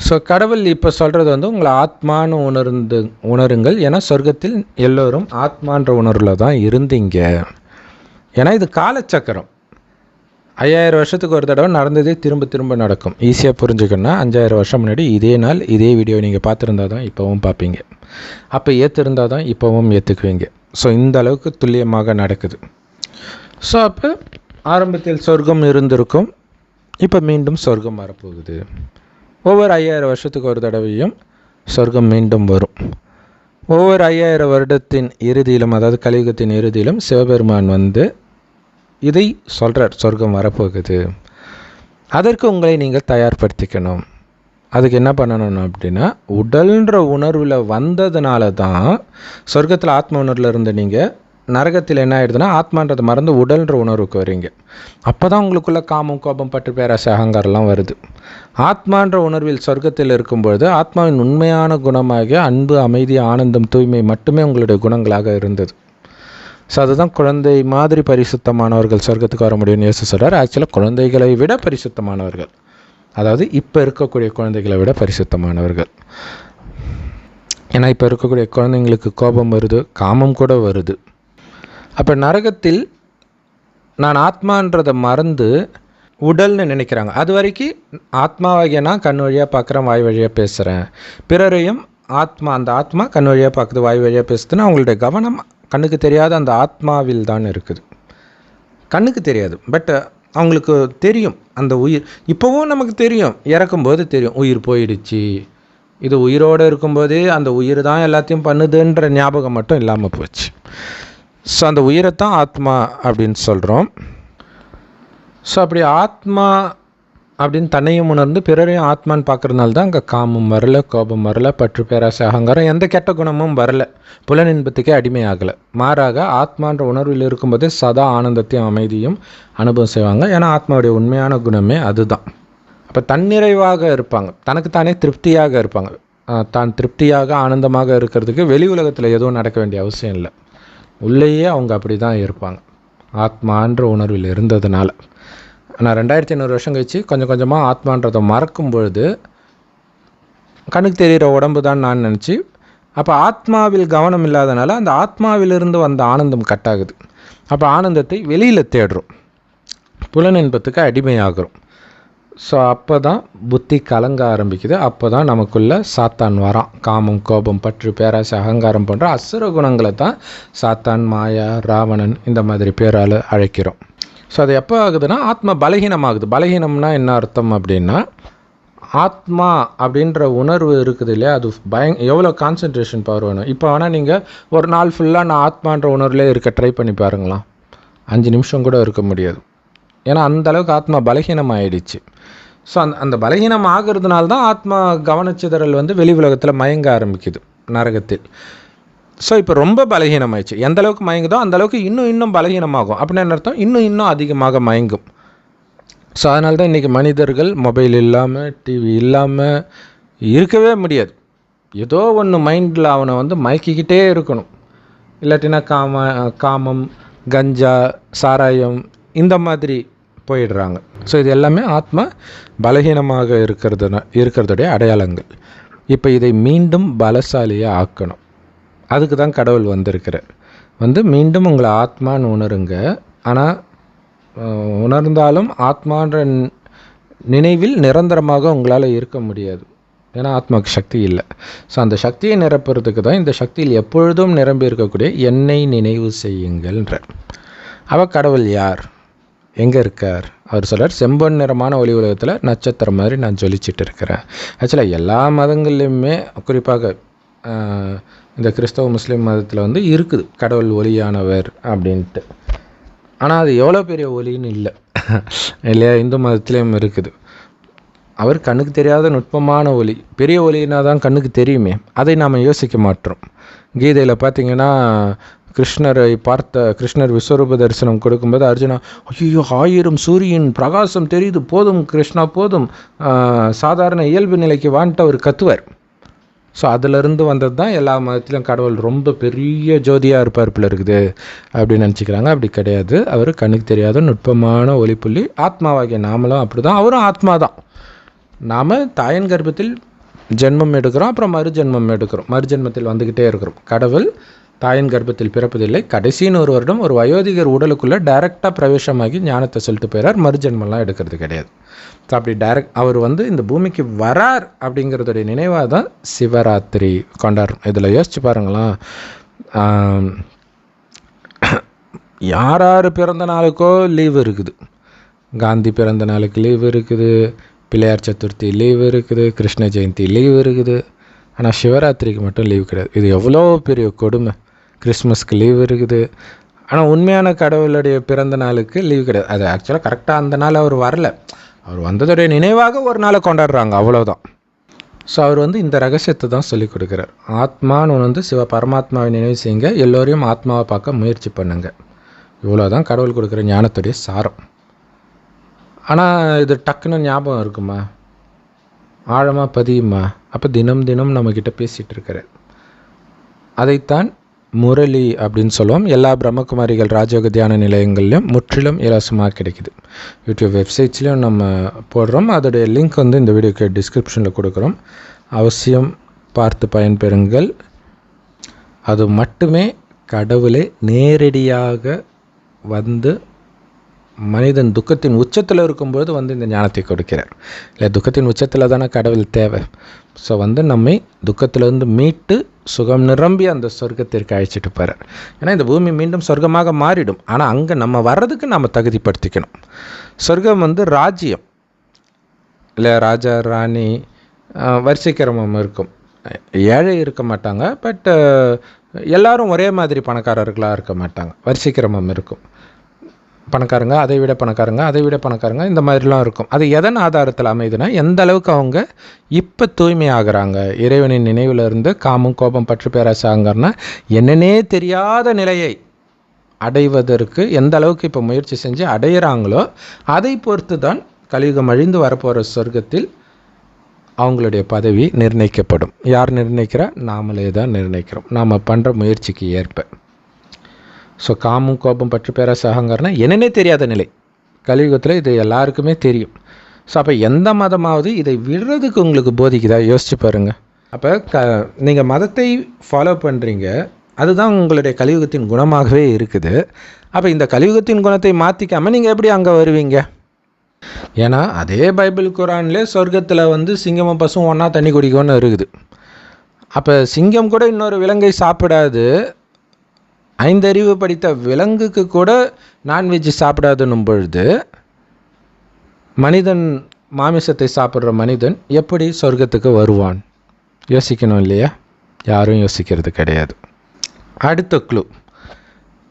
ஸோ கடவுள் இப்போ சொல்கிறது உங்களை ஆத்மானு உணருங்கள். ஏன்னா சொர்க்கத்தில் எல்லோரும் ஆத்மான்ற உணர்வில் தான் இருந்தீங்க. ஏன்னா இது காலச்சக்கரம். 5000 வருஷத்துக்கு ஒரு தடவை நடந்ததே திரும்ப திரும்ப நடக்கும். ஈஸியாக புரிஞ்சுக்கணுன்னா 5000 வருஷம் முன்னாடி இதே நாள் இதே வீடியோ நீங்கள் பார்த்துருந்தா தான் இப்போவும் பார்ப்பீங்க. அப்போ ஏற்றிருந்தால் தான் இப்போவும் ஏற்றுக்குவீங்க. ஸோ இந்த அளவுக்கு துல்லியமாக நடக்குது. ஸோ அப்போ ஆரம்பத்தில் சொர்க்கம் இருந்திருக்கும், இப்போ மீண்டும் சொர்க்கம் வரப்போகுது. ஒவ்வொரு 5000 வருஷத்துக்கு ஒரு தடவையும் சொர்க்கம் மீண்டும் வரும். ஒவ்வொரு 5000 வருடத்தின் இறுதியிலும், அதாவது கலியுகத்தின் இறுதியிலும் சிவபெருமான் இதை சொல்கிறார், சொர்க்கம் வரப்போகுது. அதற்கு உங்களை நீங்கள் தயார்படுத்திக்கணும். அதுக்கு என்ன பண்ணணும் அப்படின்னா, உடல்ன்ற உணர்வில் வந்ததுனால தான் சொர்க்கத்தில் ஆத்ம உணர்வில் இருந்த நீங்கள் நரகத்தில் என்ன ஆகிடுதுன்னா ஆத்மான்றதை மறந்து உடல்ன்ற உணர்வுக்கு வரீங்க. அப்போ தான் உங்களுக்குள்ளே காமம், கோபம், பற்று, பேராசை, அகங்காரம்லாம் வருது. ஆத்மான்ற உணர்வில் சொர்க்கத்தில் இருக்கும்பொழுது ஆத்மாவின் உண்மையான குணமாக அன்பு, அமைதி, ஆனந்தம், தூய்மை மட்டுமே உங்களுடைய குணங்களாக இருந்தது. ஸோ அதுதான் குழந்தை மாதிரி பரிசுத்தமானவர்கள் சொர்க்கத்துக்கு வர முடியும்னு இயேசு சொல்கிறார். ஆக்சுவலாக குழந்தைகளை விட பரிசுத்தமானவர்கள், அதாவது இப்போ இருக்கக்கூடிய குழந்தைகளை விட பரிசுத்தமானவர்கள். ஏன்னா இப்போ இருக்கக்கூடிய குழந்தைங்களுக்கு கோபம் வருது, காமம் கூட வருது. அப்போ நரகத்தில் நான் ஆத்மான்றதை மறந்து உடல்னு நினைக்கிறாங்க. அது வரைக்கும் ஆத்மாவாகிய நான் கண் வழியாக பார்க்குறேன், வாய் வழியாக பேசுகிறேன். பிறரையும் அந்த ஆத்மா கண் வழியாக பார்க்குது, வாய் வழியாக பேசுதுன்னா அவங்களுடைய கவனம் கண்ணுக்கு தெரியாத அந்த ஆத்மாவில் தான் இருக்குது. கண்ணுக்கு தெரியாது, பட் அவங்களுக்கு தெரியும் அந்த உயிர். இப்போவும் நமக்கு தெரியும், இறக்கும்போது தெரியும் உயிர் போயிடுச்சு. இது உயிரோடு இருக்கும்போதே அந்த உயிர் தான் எல்லாத்தையும் பண்ணுதுன்ற ஞாபகம் மட்டும் இல்லாமல் போச்சு. ஸோ அந்த உயிரைத்தான் ஆத்மா அப்படின்னு சொல்கிறோம். ஸோ அப்படி ஆத்மா அப்படின்னு தன்னையும் உணர்ந்து பிறரையும் ஆத்மான்னு பார்க்குறதுனால தான் அங்கே காமம் வரல, கோபம் வரல, பற்று, பேராசை, அகங்காரம், எந்த கெட்ட குணமும் வரல, புலனின்பத்துக்கே அடிமையாகலை. மாறாக ஆத்மான்ற உணர்வில் இருக்கும்போதே சதா ஆனந்தத்தையும் அமைதியும் அனுபவம் செய்வாங்க. ஏன்னா ஆத்மாவுடைய உண்மையான குணமே அதுதான். அப்போ தன்னிறைவாக இருப்பாங்க, தனக்குத்தானே திருப்தியாக இருப்பாங்க. தான் திருப்தியாக ஆனந்தமாக இருக்கிறதுக்கு வெளி உலகத்தில் எதுவும் நடக்க வேண்டிய அவசியம் இல்லை. உள்ளேயே அவங்க அப்படி தான் இருப்பாங்க ஆத்மான்ற உணர்வில் இருந்ததுனால. ஆனால் 2500 வருஷம் கழிச்சு கொஞ்சம் கொஞ்சமாக ஆத்மான்றதை மறக்கும் பொழுது கண்ணுக்கு தெரிகிற உடம்பு தான் நான் நினச்சி, அப்போ ஆத்மாவில் கவனம் இல்லாதனால அந்த ஆத்மாவிலிருந்து வந்த ஆனந்தம் கட்டாகுது. அப்போ ஆனந்தத்தை வெளியில் தேடுறோம், புலனின்பத்துக்கு அடிமையாகிறோம். ஸோ அப்போ தான் புத்தி கலங்க ஆரம்பிக்குது. அப்போ தான் நமக்குள்ளே சாத்தான் வரான். காமம், கோபம், பற்று, பேராசை, அகங்காரம் போன்ற அசுர குணங்களை தான் சாத்தான், மாயா, ராவணன் இந்த மாதிரி பேரால் அழைக்கிறோம். ஸோ அது எப்போ ஆகுதுன்னா ஆத்மா பலகீனமாகுது. பலகீனம்னா என்ன அர்த்தம் அப்படின்னா, ஆத்மா அப்படின்ற உணர்வு இருக்குது இல்லையா, அது எவ்வளோ கான்சன்ட்ரேஷன் பவர் வேணும். இப்போ வேணால் நீங்கள் ஒரு நாள் ஃபுல்லாக நான் ஆத்மான்ற உணர்வுலே இருக்க ட்ரை பண்ணி பாருங்களாம், 5 நிமிஷம் கூட இருக்க முடியாது. ஏன்னா அந்தளவுக்கு ஆத்மா பலகீனம் ஆகிடுச்சு. ஸோ அந்த பலகீனம் ஆகிறதுனால தான் ஆத்மா கவனச்சிதறல் வெளி உலகத்தில் மயங்க ஆரம்பிக்குது நரகத்தில். ஸோ இப்போ ரொம்ப பலகீனமாயிடுச்சு. எந்த அளவுக்கு மயங்குதோ அந்தளவுக்கு இன்னும் பலகீனமாகும். அப்படின்னு என்ன அர்த்தம், இன்னும் அதிகமாக மயங்கும். ஸோ அதனால தான் இன்றைக்கி மனிதர்கள் மொபைல் இல்லாமல், டிவி இல்லாமல் இருக்கவே முடியாது. ஏதோ ஒன்று மைண்டில் அவனை மயக்கிக்கிட்டே இருக்கணும். இல்லாட்டினா காமம், கஞ்சா, சாராயம் இந்த மாதிரி போயிடுறாங்க. ஸோ இது எல்லாமே ஆத்மா பலகீனமாக இருக்கிறதுடைய அடையாளங்கள். இப்போ இதை மீண்டும் பலசாலியாக ஆக்கணும். அதுக்கு தான் கடவுள் வந்திருக்கிறார். மீண்டும் உங்களை ஆத்மான்னு உணருங்க. ஆனால் உணர்ந்தாலும் ஆத்மான்ற நினைவில் நிரந்தரமாக உங்களால் இருக்க முடியாது. ஏன்னா ஆத்மாவுக்கு சக்தி இல்லை. ஸோ அந்த சக்தியை நிரப்புறதுக்கு தான் இந்த சக்தியில் எப்பொழுதும் நிரம்பி இருக்கக்கூடிய என்னை நினைவு செய்யுங்கள்ன்றார். அவள் கடவுள் யார், எங்கே இருக்கார்? அவர் சொல்கிறார், செம்பொன் நிறமான ஒளி உலகத்தில் நட்சத்திரம் மாதிரி நான் ஜொலிச்சிட்டு இருக்கிறேன். ஆக்சுவலாக எல்லா மதங்கள்லையுமே, குறிப்பாக இந்த கிறிஸ்தவ முஸ்லீம் மதத்தில் இருக்குது கடவுள் ஒளியானவர் அப்படின்ட்டு. ஆனால் அது எவ்வளோ பெரிய ஒளின்னு இல்லை இல்லையா? இந்து மதத்துலேயும் இருக்குது. அவர் கண்ணுக்கு தெரியாத நுட்பமான ஒளி, பெரிய ஒளினா தான் கண்ணுக்கு தெரியுமே, அதை நாம் யோசிக்க மாட்டோம். கீதையில் பார்த்திங்கன்னா கிருஷ்ணர் விஸ்வரூப தரிசனம் கொடுக்கும்போது அர்ஜுனா, ஐயோ 1000 சூரியன் பிரகாசம் தெரியுது, போதும் கிருஷ்ணா போதும், சாதாரண இயல்பு நிலைக்கு வான்ட்டு அவர் கத்துவார். ஸோ அதிலிருந்து வந்தது தான் எல்லா மதத்திலும் கடவுள் ரொம்ப பெரிய ஜோதியாக இருப்பார் பிள்ளை இருக்குது அப்படின்னு நினச்சிக்கிறாங்க. அப்படி கிடையாது. அவர் கண்ணுக்கு தெரியாத நுட்பமான ஒளிப்புள்ளி. ஆத்மாவாகிய நாமளும் அப்படி தான், அவரும் ஆத்மா தான். நாம் தாயின் கர்ப்பத்தில் ஜென்மம் எடுக்கிறோம், அப்புறம் மறுஜென்மம் எடுக்கிறோம், மறுஜென்மத்தில் வந்துக்கிட்டே இருக்கிறோம். கடவுள் தாயின் கர்ப்பத்தில் பிறப்பதில்லை. கடைசின்னு ஒரு வருடம் ஒரு வயோதிகர் உடலுக்குள்ளே டைரெக்டாக பிரவேசமாகி ஞானத்தை சொல்லிட்டு போயிறார். மறுஜென்மெல்லாம் எடுக்கிறது கிடையாது. ஸோ அப்படி அவர் இந்த பூமிக்கு வரார் அப்படிங்கிறதுடைய நினைவாக தான் சிவராத்திரி கொண்டாடுறோம். இதில் யோசிச்சு பாருங்களேன், யார் பிறந்த நாளுக்கோ லீவு இருக்குது. காந்தி பிறந்த நாளுக்கு லீவு இருக்குது, பிள்ளையார் சதுர்த்தி லீவு இருக்குது, கிருஷ்ண ஜெயந்தி லீவு இருக்குது. ஆனால் சிவராத்திரிக்கு மட்டும் லீவு கிடையாது. இது எவ்வளோ பெரிய கொடுமை. கிறிஸ்மஸ்க்கு லீவு இருக்குது, ஆனால் உண்மையான கடவுளுடைய பிறந்த நாளுக்கு லீவு கிடையாது. அது ஆக்சுவலாக கரெக்டாக அந்த நாள் அவர் வரல, அவர் வந்ததுடைய நினைவாக ஒரு நாளை கொண்டாடுறாங்க, அவ்வளோதான். ஸோ அவர் இந்த ரகசியத்தை தான் சொல்லிக் கொடுக்குறார். ஆத்மான்னு சிவ பரமாத்மாவை நினைவு செய்யுங்க, எல்லோரையும் ஆத்மாவை பார்க்க முயற்சி பண்ணுங்க. இவ்வளோதான் கடவுள் கொடுக்குற ஞானத்துடைய சாரம். ஆனால் இது டக்குன்னு ஞாபகம் இருக்குமா, ஆழமாக பதியுமா? அப்போ தினம் தினம் நம்மக்கிட்ட பேசிகிட்டு இருக்கிறார். அதைத்தான் முரளி அப்படின்னு சொல்லுவோம். எல்லா பிரம்மகுமாரிகள் ராஜயோக தியான நிலையங்கள்லையும் முற்றிலும் இலவசமாக கிடைக்குது. யூடியூப் வெப்சைட்ஸ்லையும் நம்ம போடுறோம். அதோடைய லிங்க் இந்த வீடியோக்கு டிஸ்கிரிப்ஷனில் கொடுக்குறோம். அவசியம் பார்த்து பயன்பெறுங்கள். அது மட்டுமே கடவுளை நேரடியாக மனிதன் துக்கத்தின் உச்சத்தில் இருக்கும்போது இந்த ஞானத்தை கொடுக்கிறார். இல்லை, துக்கத்தின் உச்சத்தில் தானே கடவுள் தேவை. ஸோ நம்மை துக்கத்திலிருந்து மீட்டு சுகம் நிரம்பி அந்த சொர்க்கத்திற்கு அழைச்சிட்டு போகிறார். ஏன்னா இந்த பூமி மீண்டும் சொர்க்கமாக மாறிடும். ஆனால் அங்கே நம்ம வர்றதுக்கு நம்ம தகுதிப்படுத்திக்கணும். சொர்க்கம் ராஜ்யம் இல்லை, ராஜா ராணி வரிசை கிரமம் இருக்கும். ஏழை இருக்க மாட்டாங்க, பட் எல்லாரும் ஒரே மாதிரி பணக்காரர்களாக இருக்க மாட்டாங்க. வரிசை கிரமம் இருக்கும். பணக்காரங்க, அதை விட பணக்காரங்க, அதை விட பணக்காரங்க, இந்த மாதிரிலாம் இருக்கும். அது எதன் ஆதாரத்தில் அமைதுன்னா, எந்த அளவுக்கு அவங்க இப்போ தூய்மையாகிறாங்க, இறைவனின் நினைவில் இருந்து காமம் கோபம் பற்று பேராசாங்கன்னா என்னன்னே தெரியாத நிலையை அடைவதற்கு எந்த அளவுக்கு இப்போ முயற்சி செஞ்சு அடையிறாங்களோ அதை பொறுத்து தான் கலியுகம் அழிந்து வரப்போகிற சொர்க்கத்தில் அவங்களுடைய பதவி நிர்ணயிக்கப்படும். யார் நிர்ணயிக்கிறா? நாமளே தான் நிர்ணயிக்கிறோம், நாம் பண்ணுற முயற்சிக்கு ஏற்ப. ஸோ காமம் கோபம் பற்று பேராசை அகங்காரம்னா என்னன்னே தெரியாத நிலை. கலியுகத்தில் இது எல்லாருக்குமே தெரியும். ஸோ அப்போ எந்த மதமாவது இதை விடுறதுக்கு உங்களுக்கு போதிக்குதா? யோசிச்சு பாருங்கள். அப்போ நீங்கள் மதத்தை ஃபாலோ பண்ணுறீங்க, அதுதான் உங்களுடைய கலியுகத்தின் குணமாகவே இருக்குது. அப்போ இந்த கலியுகத்தின் குணத்தை மாற்றிக்காமல் நீங்கள் எப்படி அங்கே வருவீங்க? ஏன்னா அதே பைபிள் குரான்லேயே சொர்க்கத்தில் சிங்கமும் பசும் ஒன்றா தண்ணி குடிக்கும்னு இருக்குது. அப்போ சிங்கம் கூட இன்னொரு விலங்கை சாப்பிடாது, 5 அறிவு படித்த விலங்குக்கு கூட நான்வெஜ் சாப்பிடாதுன்னும் பொழுது மனிதன் மாமிசத்தை சாப்பிட்ற மனிதன் எப்படி சொர்க்கத்துக்கு வருவான்? யோசிக்கணும் இல்லையா? யாரும் யோசிக்கிறது கிடையாது. அடுத்த க்ளூ,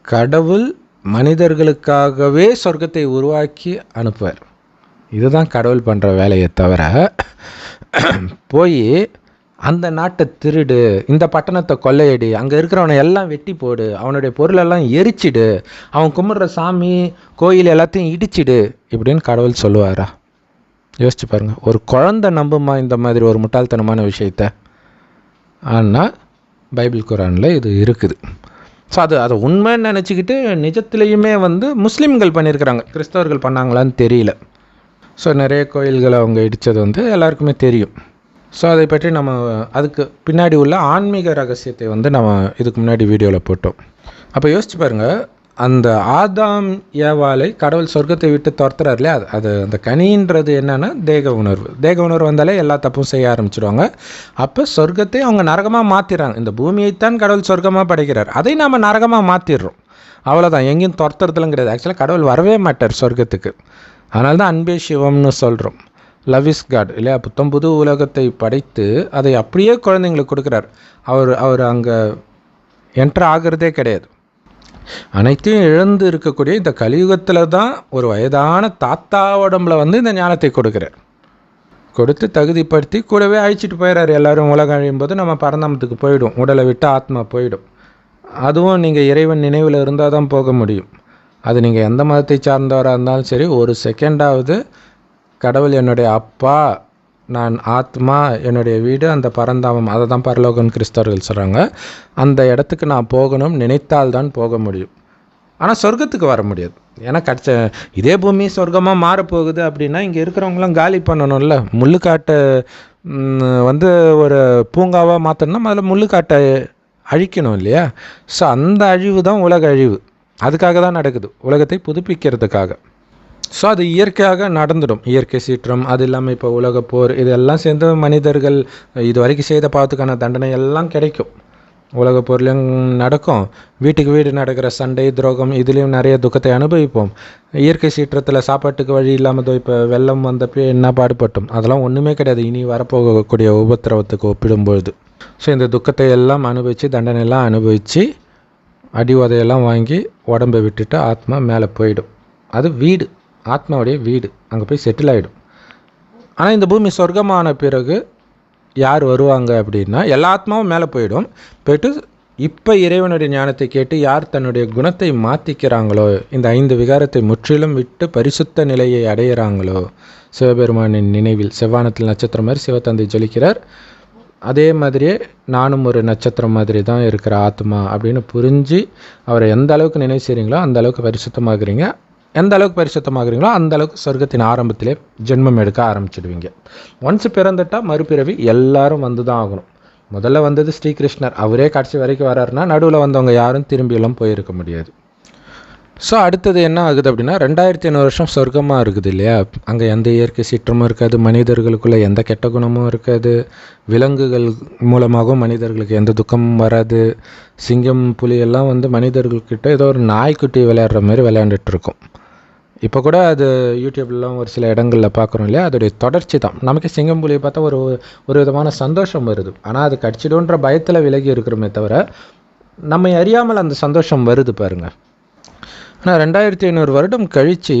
கடவுள் மனிதர்களுக்காகவே சொர்க்கத்தை உருவாக்கி அனுப்புவார். இதுதான் கடவுள் பண்ணுற வேலையை தவிர போய் அந்த நாட்டை திருடு, இந்த பட்டணத்தை கொள்ளையடி, அங்கே இருக்கிறவனை எல்லாம் வெட்டி போடு, அவனுடைய பொருளெல்லாம் எரிச்சிடு, அவன் கும்பிட்ற சாமி கோயில் எல்லாத்தையும் இடிச்சிடு இப்படின்னு கடவுள் சொல்லுவாரா? யோசிச்சு பாருங்கள். ஒரு குழந்தை நம்புமா இந்த மாதிரி ஒரு முட்டாள்தனமான விஷயத்த? ஆனால் பைபிள் குரானில் இது இருக்குது. ஸோ அதை உண்மைன்னு நினச்சிக்கிட்டு நிஜத்துலேயுமே முஸ்லீம்கள் பண்ணியிருக்கிறாங்க, கிறிஸ்தவர்கள் பண்ணாங்களான்னு தெரியல. ஸோ நிறைய கோயில்களை அவங்க இடித்தது எல்லாருக்குமே தெரியும். ஸோ அதை பற்றி நம்ம அதுக்கு பின்னாடி உள்ள ஆன்மீக ரகசியத்தை நம்ம இதுக்கு முன்னாடி வீடியோவில் போட்டோம். அப்போ யோசிச்சு பாருங்கள், அந்த ஆதாம் ஏவாளை கடவுள் சொர்க்கத்தை விட்டு துரத்துறாரு இல்லையா? அது அந்த கனின்றது என்னென்னா தேக உணர்வு. தேக உணர்வு வந்தாலே எல்லா தப்பும் செய்ய ஆரம்பிச்சிடுவாங்க. அப்போ சொர்க்கத்தை அவங்க நரகமாக மாற்றிடுறாங்க. இந்த பூமியைத்தான் கடவுள் சொர்க்கமாக படைக்கிறார், அதை நாம் நரகமாக மாற்றிடுறோம். அவ்வளோதான், எங்கேயும் துரத்துறதுலாம் கிடையாது. ஆக்சுவலாக கடவுள் வரவே மாட்டார் சொர்க்கத்துக்கு. அதனால தான் அன்பே சிவம்னு சொல்கிறோம். லவ் இஸ் காட் இல்லையா? புத்தம் புது உலகத்தை படைத்து அதை அப்படியே குழந்தைங்களுக்கு கொடுக்குறார். அவர் அங்கே என்ட்ரு ஆகிறதே கிடையாது. அனைத்தையும் இழந்து இருக்கக்கூடிய இந்த கலியுகத்தில் தான் ஒரு வயதான தாத்தா உடம்புல இந்த ஞானத்தை கொடுக்குறார். கொடுத்து தகுதிப்படுத்தி கூடவே அழிச்சிட்டு போயிடறாரு. எல்லோரும் உலகம் அழியும் போது நம்ம பரந்தாமத்துக்கு போயிடும், உடலை விட்டு ஆத்மா போயிடும். அதுவும் நீங்கள் இறைவன் நினைவில் இருந்தால் தான் போக முடியும். அது நீங்கள் எந்த மதத்தை சார்ந்தவராக இருந்தாலும் சரி, ஒரு செகண்டாவது கடவுள் என்னுடைய அப்பா, நான் ஆத்மா, என்னுடைய வீடு அந்த பரந்தாமம், அதை தான் பரலோகம்னு கிறிஸ்தவர்கள் சொல்கிறாங்க. அந்த இடத்துக்கு நான் போகணும் நினைத்தால்தான் போக முடியும். ஆனால் சொர்க்கத்துக்கு வர முடியாது. ஏன்னா இதே பூமி சொர்க்கமாக மாறப்போகுது அப்படின்னா இங்கே இருக்கிறவங்களாம் காலி பண்ணணும்ல. முள்ளுக்காட்டை ஒரு பூங்காவாக மாற்றணும்னா முதல்ல முள்ளுக்காட்டை அழிக்கணும் இல்லையா? ஸோ அந்த அழிவு தான் உலக அழிவு. அதுக்காக தான் நடக்குது, உலகத்தை புதுப்பிக்கிறதுக்காக. ஸோ அது இயற்கையாக நடந்துடும். இயற்கை சீற்றம், அது இல்லாமல் இப்போ உலக போர், இதெல்லாம் சேர்ந்து மனிதர்கள் இது வரைக்கும் செய்த பாவத்துக்கான தண்டனை எல்லாம் கிடைக்கும். உலக போர்லையும் நடக்கும், வீட்டுக்கு வீடு நடக்கிற சண்டை துரோகம், இதுலேயும் நிறைய துக்கத்தை அனுபவிப்போம். இயற்கை சீற்றத்தில் சாப்பாட்டுக்கு வழி இல்லாமல் இப்போ வெள்ளம் வந்தப்போ என்ன பாடுபட்டோம், அதெல்லாம் ஒன்றுமே கிடையாது இனி வரப்போகக்கூடிய உபத்திரவத்துக்கு ஒப்பிடும்பொழுது. ஸோ இந்த துக்கத்தை எல்லாம் அனுபவித்து, தண்டனையெல்லாம் அனுபவித்து, அடி உதையெல்லாம் வாங்கி உடம்பை விட்டுட்டு ஆத்மா மேலே போயிடும். அது வீடு, ஆத்மாவுடைய வீடு, அங்கே போய் செட்டில் ஆகிடும். ஆனால் இந்த பூமி சொர்க்கமான பிறகு யார் வருவாங்க அப்படின்னா, எல்லா ஆத்மாவும் மேலே போயிட்டு இப்போ இறைவனுடைய ஞானத்தை கேட்டு யார் தன்னுடைய குணத்தை மாற்றிக்கிறாங்களோ, இந்த 5 விகாரத்தை முற்றிலும் விட்டு பரிசுத்த நிலையை அடையிறாங்களோ, சிவபெருமானின் நினைவில் செவ்வானத்தில் நட்சத்திரம் மாதிரி சிவத்தந்தை ஜொலிக்கிறார், அதே மாதிரியே நானும் ஒரு நட்சத்திரம் மாதிரி தான் இருக்கிற ஆத்மா அப்படின்னு புரிஞ்சு அவரை எந்த அளவுக்கு நினைவு செய்கிறீங்களோ அந்த அளவுக்கு பரிசுத்தமாகறீங்க. எந்த அளவுக்கு பரிசுத்தமாகறீங்களோ அந்த அளவுக்கு சொர்க்கத்தின் ஆரம்பத்திலே ஜென்மம் எடுக்க ஆரம்பிச்சிடுவீங்க. ஒன்ஸ் பிறந்துட்டால் மறுபிறவி எல்லாரும் வந்து தான் ஆகணும். முதல்ல வந்தது ஸ்ரீகிருஷ்ணர், அவரே கடைசி வரைக்கும் வர்றாருன்னா நடுவில் வந்தவங்க யாரும் திரும்பியெல்லாம் போயிருக்க முடியாது. ஸோ அடுத்தது என்ன ஆகுது அப்படின்னா, 2500 வருஷம் சொர்க்கமாக இருக்குது இல்லையா? அங்கே எந்த இயற்கை சீற்றமும் இருக்காது, மனிதர்களுக்குள்ளே எந்த கெட்ட குணமும் இருக்காது, விலங்குகள் மூலமாகவும் மனிதர்களுக்கு எந்த துக்கமும் வராது. சிங்கம் புலி எல்லாம் வந்து மனிதர்கள்கிட்ட ஏதோ ஒரு நாய்க்குட்டி விளையாடுற மாதிரி விளையாண்டுட்டு இருக்கும். இப்போ கூட அது யூடியூப்லாம் ஒரு சில இடங்களில் பார்க்குறோம் இல்லையா? அதோடைய தொடர்ச்சி தான். நமக்கு சிங்கம் புலியை பார்த்தா ஒரு விதமான சந்தோஷம் வருது. ஆனால் அது கடிச்சிடுன்ற பயத்தில் விலகி இருக்கிறோமே தவிர நம்மை அறியாமல் அந்த சந்தோஷம் வருது பாருங்கள். ஆனால் 2500 வருடம் கழித்து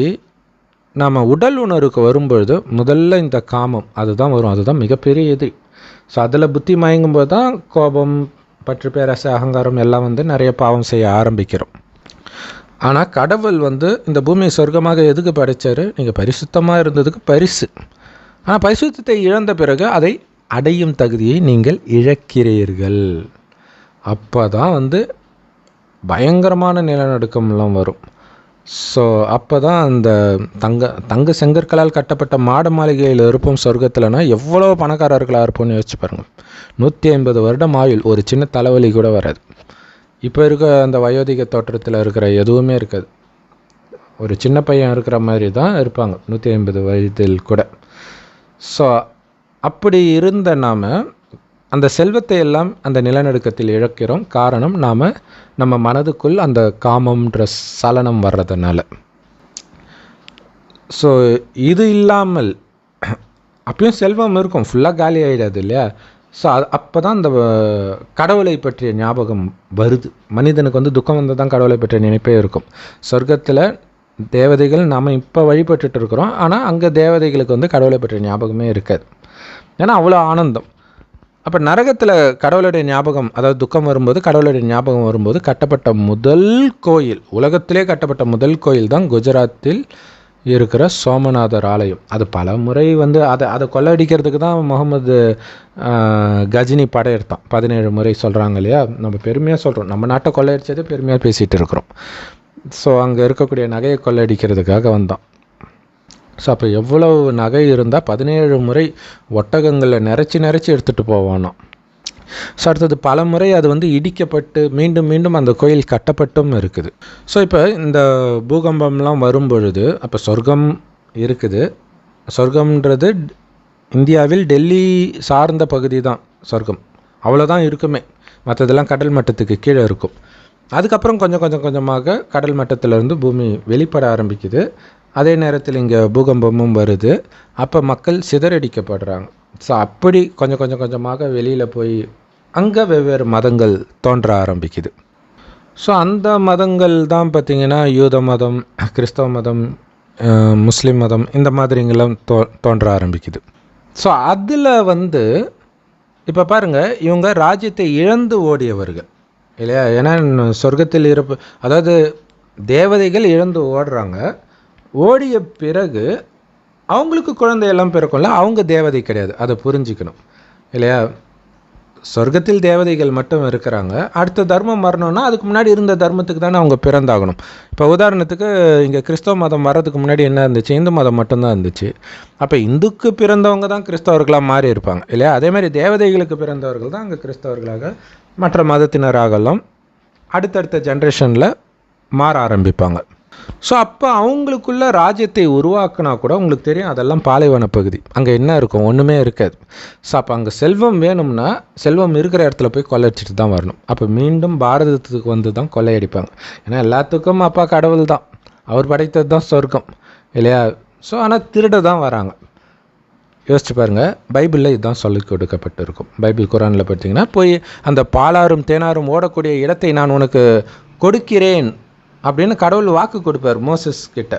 நாம் உடல் உணர்வுக்கு வரும்பொழுது முதல்ல இந்த காமம் அதுதான் வரும். அதுதான் மிகப்பெரிய எதிரி. ஸோ அதில் புத்தி மயங்கும்போது தான் கோபம், பற்று, பேராசை, அகங்காரம் எல்லாம் வந்து நிறைய பாவம் செய்ய ஆரம்பிக்கிறோம். ஆனால் கடவுள் வந்து இந்த பூமியை சொர்க்கமாக எதுக்கு படைச்சார்? நீங்கள் பரிசுத்தமாக இருந்ததுக்கு பரிசு. ஆனால் பரிசுத்தத்தை இழந்த பிறகு அதை அடையும் தகுதியை நீங்கள் இழக்கிறீர்கள். அப்போ தான் வந்து பயங்கரமான நிலநடுக்கம்லாம் வரும். ஸோ அப்போ தான் அந்த தங்க செங்கற்களால் கட்டப்பட்ட மாட மாளிகையில் இருப்போம் சொர்க்கத்தில்னா எவ்வளோ பணக்காரர்களாக இருப்போம்னு யோசிச்சு பாருங்கள். 150 வருடம் ஆயுள், ஒரு சின்ன தலைவலி கூட வராது. இப்போ இருக்க அந்த வயோதிக தோற்றத்தில் இருக்கிற எதுவுமே இருக்காது. ஒரு சின்ன பையன் இருக்கிற மாதிரி தான் இருப்பாங்க 150 வயதில் கூட. ஸோ அப்படி இருந்த நாம் அந்த செல்வத்தை எல்லாம் அந்த நிலநடுக்கத்தில் இழக்கிறோம். காரணம், நாம் நம்ம மனதுக்குள் அந்த காமம்ன்ற சலனம் வர்றதுனால. ஸோ இது இல்லாமல் அப்பயும் செல்வம் இருக்கும், ஃபுல்லாக காலி ஆகிடாது இல்லையா? ஸோ அப்போ தான் அந்த கடவுளை பற்றிய ஞாபகம் வருது. மனிதனுக்கு வந்து துக்கம் வந்தால் தான் கடவுளை பற்றிய நினைப்பே இருக்கும். சொர்க்கத்தில் தேவதைகள் நாம் இப்போ வழிபட்டுட்டு இருக்கிறோம், ஆனால் அங்கே தேவதைகளுக்கு வந்து கடவுளை பற்றிய ஞாபகமே இருக்காது. ஏன்னா அவ்வளோ ஆனந்தம். அப்போ நரகத்தில் கடவுளுடைய ஞாபகம், அதாவது துக்கம் வரும்போது கடவுளுடைய ஞாபகம் வரும்போது கட்டப்பட்ட முதல் கோயில், உலகத்திலே கட்டப்பட்ட முதல் கோயில் தான் குஜராத்தில் இருக்கிற சோமநாதர் ஆலயம். அது பல முறை வந்து அதை கொள்ளையடிக்கிறதுக்கு தான் முகமது கஜினி படையெடுத்தான். 17 முறை சொல்கிறாங்க இல்லையா? நம்ம பெருமையாக சொல்கிறோம், நம்ம நாட்டை கொள்ளையடிச்சதே பெருமையாக பேசிகிட்டு இருக்கிறோம். ஸோ அங்கே இருக்கக்கூடிய நகையை கொள்ளையடிக்கிறதுக்காக வந்தான். ஸோ அப்போ எவ்வளவு நகை இருந்தால் 17 முறை ஒட்டகங்களில் நிறச்சி எடுத்துகிட்டு போவானோ. ஸோ அடுத்தது பல முறை அது வந்து இடிக்கப்பட்டு மீண்டும் மீண்டும் அந்த கோயில் கட்டப்பட்டும் இருக்குது. ஸோ இப்போ இந்த பூகம்பம்லாம் வரும்பொழுது அப்போ சொர்க்கம் இருக்குது. சொர்க்கம்ன்றது இந்தியாவில் டெல்லி சார்ந்த பகுதி தான் சொர்க்கம், அவ்வளோதான் இருக்குமே. மற்றதெல்லாம் கடல் மட்டத்துக்கு கீழே இருக்கும். அதுக்கப்புறம் கொஞ்சமாக கடல் மட்டத்திலேருந்து பூமி வெளிப்பட ஆரம்பிக்குது. அதே நேரத்தில் இங்கே பூகம்பமும் வருது. அப்போ மக்கள் சிதறடிக்கப்படுறாங்க. ஸோ அப்படி கொஞ்சமாக வெளியில் போய் அங்கே வெவ்வேறு மதங்கள் தோன்ற ஆரம்பிக்குது. ஸோ அந்த மதங்கள் தான் பார்த்திங்கன்னா யூத மதம், கிறிஸ்தவ மதம், முஸ்லீம் மதம், இந்த மாதிரிங்கெல்லாம் தோன்ற ஆரம்பிக்குது. ஸோ அதில் வந்து இப்போ பாருங்கள், இவங்க ராஜ்யத்தை இழந்து ஓடியவர்கள் இல்லையா? ஏன்னா சொர்க்கத்தில் அதாவது தேவதைகள் இழந்து ஓடுறாங்க. ஓடிய பிறகு அவங்களுக்கு குழந்தையெல்லாம் பிறக்கும்ல, அவங்க தேவதை கிடையாது, அதை புரிஞ்சுக்கணும் இல்லையா? சொர்க்கத்தில் தேவதைகள் மட்டும் இருக்கிறாங்க. அடுத்த தர்மம் வரணும்னா அதுக்கு முன்னாடி இருந்த தர்மத்துக்கு தானே அவங்க பிறந்தாகணும். இப்போ உதாரணத்துக்கு இங்கே கிறிஸ்தவ மதம் வர்றதுக்கு முன்னாடி என்ன இருந்துச்சு? இந்து மதம் மட்டும்தான் இருந்துச்சு. அப்போ இந்துக்கு பிறந்தவங்க தான் கிறிஸ்தவர்களாக மாறி இருப்பாங்க இல்லையா? அதேமாதிரி தேவதைகளுக்கு பிறந்தவர்கள் தான் அங்கே கிறிஸ்தவர்களாக மற்ற மதத்தினராகலாம் அடுத்தடுத்த ஜென்ரேஷனில் மாற ஆரம்பிப்பாங்க. ஸோ அப்போ அவங்களுக்குள்ள ராஜ்யத்தை உருவாக்குனா கூட உங்களுக்கு தெரியும் அதெல்லாம் பாலைவன பகுதி, அங்கே என்ன இருக்கும்? ஒன்றுமே இருக்காது. ஸோ அப்போ அங்கே செல்வம் வேணும்னா செல்வம் இருக்கிற இடத்துல போய் கொள்ளையடிச்சிட்டு தான் வரணும். அப்போ மீண்டும் பாரதத்துக்கு வந்து தான் கொள்ளையடிப்பாங்க. ஏன்னா எல்லாத்துக்கும் அப்பா கடவுள் தான், அவர் படைத்தது தான் சொர்க்கம் இல்லையா? ஸோ ஆனால் திருட தான் வராங்க. யோசிச்சு பாருங்கள், பைபிளில் இதுதான் சொல்லிக் கொடுக்கப்பட்டிருக்கும். பைபிள் குரானில் பார்த்தீங்கன்னா போய் அந்த பாலாரும் தேனாரும் ஓடக்கூடிய இடத்தை நான் உனக்கு கொடுக்கிறேன் அப்படின்னு கடவுள் வாக்கு கொடுப்பார் மோசஸ் கிட்ட.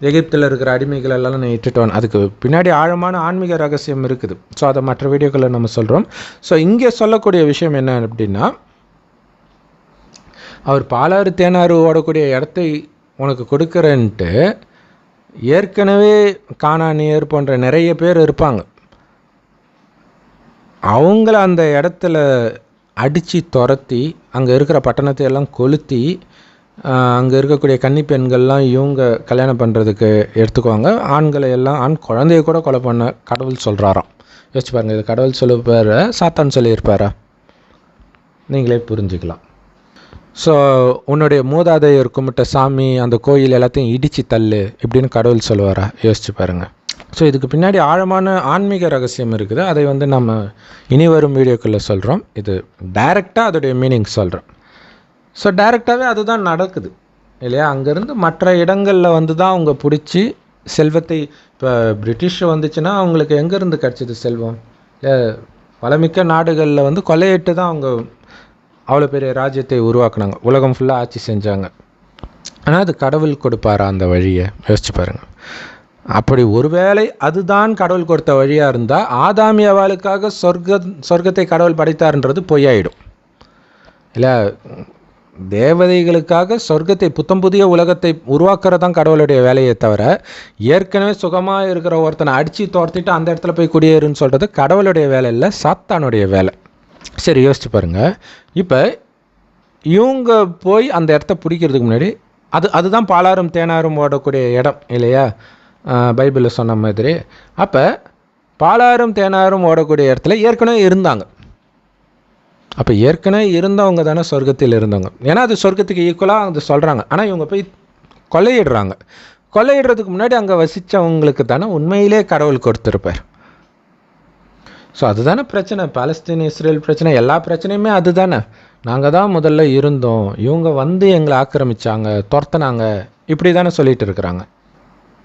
எகிப்தில் இருக்கிற அடிமைகள் எல்லாம் நான் இட்டுட்டோன். அதுக்கு பின்னாடி ஆழமான ஆன்மீக ரகசியம் இருக்குது. ஸோ அதை மற்ற வீடியோக்களில் நம்ம சொல்கிறோம். ஸோ இங்கே சொல்லக்கூடிய விஷயம் என்ன அப்படின்னா, அவர் பாலாறு தேனாறு ஓடக்கூடிய இடத்தை உனக்கு கொடுக்குறேன்ட்டு ஏற்கனவே கானானியர் போன்ற நிறைய பேர் இருப்பாங்க. அவங்கள அந்த இடத்துல அடித்து துரத்தி அங்கே இருக்கிற பட்டணத்தை எல்லாம் கொளுத்தி அங்கே இருக்கக்கூடிய கன்னி பெண்கள்லாம் இவங்க கல்யாணம் பண்ணுறதுக்கு எடுத்துக்குவாங்க. ஆண்களை எல்லாம் ஆண் குழந்தைய கூட கொலை பண்ண கடவுள் சொல்கிறாராம். யோசிச்சு பாருங்கள், இது கடவுள் சொல்லிப்பார சாத்தான் சொல்லியிருப்பாரா? நீங்களே புரிஞ்சுக்கலாம். ஸோ உன்னுடைய மூதாதையர் கும்பிட்ட சாமி அந்த கோயில் எல்லாத்தையும் இடித்து தள்ளு இப்படின்னு கடவுள் சொல்லுவாரா? யோசிச்சு பாருங்கள். ஸோ இதுக்கு பின்னாடி ஆழமான ஆன்மீக ரகசியம் இருக்குது. அதை வந்து நம்ம இனி வரும் வீடியோக்களில் சொல்கிறோம். இது டைரெக்டாக அதோடைய மீனிங் சொல்கிறோம். ஸோ டைரெக்டாகவே அதுதான் நடக்குது இல்லையா? அங்கேருந்து மற்ற இடங்களில் வந்து தான் அவங்க பிடிச்சி செல்வத்தை, இப்போ பிரிட்டிஷ் வந்துச்சுன்னா அவங்களுக்கு எங்கேருந்து கிடச்சிது செல்வம்? வளமிக்க நாடுகளில் வந்து கொள்ளையிட்டு தான் அவங்க அவ்வளோ பெரிய ராஜ்யத்தை உருவாக்குனாங்க, உலகம் ஃபுல்லாக ஆட்சி செஞ்சாங்க. ஆனால் அது கடவுள் கொடுப்பாரா அந்த வழியை? யோசிச்சு பாருங்கள். அப்படி ஒருவேளை அதுதான் கடவுள் கொடுத்த வழியாக இருந்தால் ஆதாமியவாளுக்காக சொர்க்கத்தை கடவுள் படைத்தார்ன்றது பொய்யாயிடும் இல்லை? தேவதைகளுக்காக சொர்க்கத்தை புத்தம் புதிய உலகத்தை உருவாக்குறதான் கடவுளுடைய வேலையை தவிர, ஏற்கனவே சுகமாக இருக்கிற ஒருத்தனை அடித்து துரத்திட்டு அந்த இடத்துல போய் குடியேறுன்னு சொல்கிறது கடவுளுடைய வேலை இல்லை, சாத்தானுடைய வேலை. சரி, யோசிச்சு பாருங்கள். இப்போ இவங்க போய் அந்த இடத்த பிடிக்கிறதுக்கு முன்னாடி அதுதான் பாலாரும் தேனாரும் ஓடக்கூடிய இடம் இல்லையா? பைபிளில் சொன்ன மாதிரி. அப்போ பாலாரும் தேனாரும் ஓடக்கூடிய இடத்துல ஏற்கனவே இருந்தாங்க. அப்போ ஏற்கனவே இருந்தவங்க தானே சொர்க்கத்தில் இருந்தவங்க. ஏன்னா அது சொர்க்கத்துக்கு ஈக்குவலாக அது சொல்கிறாங்க. ஆனால் இவங்க போய் கொள்ளையிடுறாங்க. கொள்ளையிடுறதுக்கு முன்னாடி அங்கே வசித்தவங்களுக்கு தானே உண்மையிலே கடவுள் கொடுத்துருப்பார். ஸோ அதுதானே பிரச்சனை. பாலஸ்தீன் இஸ்ரேல் பிரச்சனை, எல்லா பிரச்சனையுமே அது தானே. நாங்கள் தான் முதல்ல இருந்தோம், இவங்க வந்து எங்களை ஆக்கிரமித்தாங்க, துரத்துனாங்க, இப்படி தானே சொல்லிகிட்டு இருக்கிறாங்க.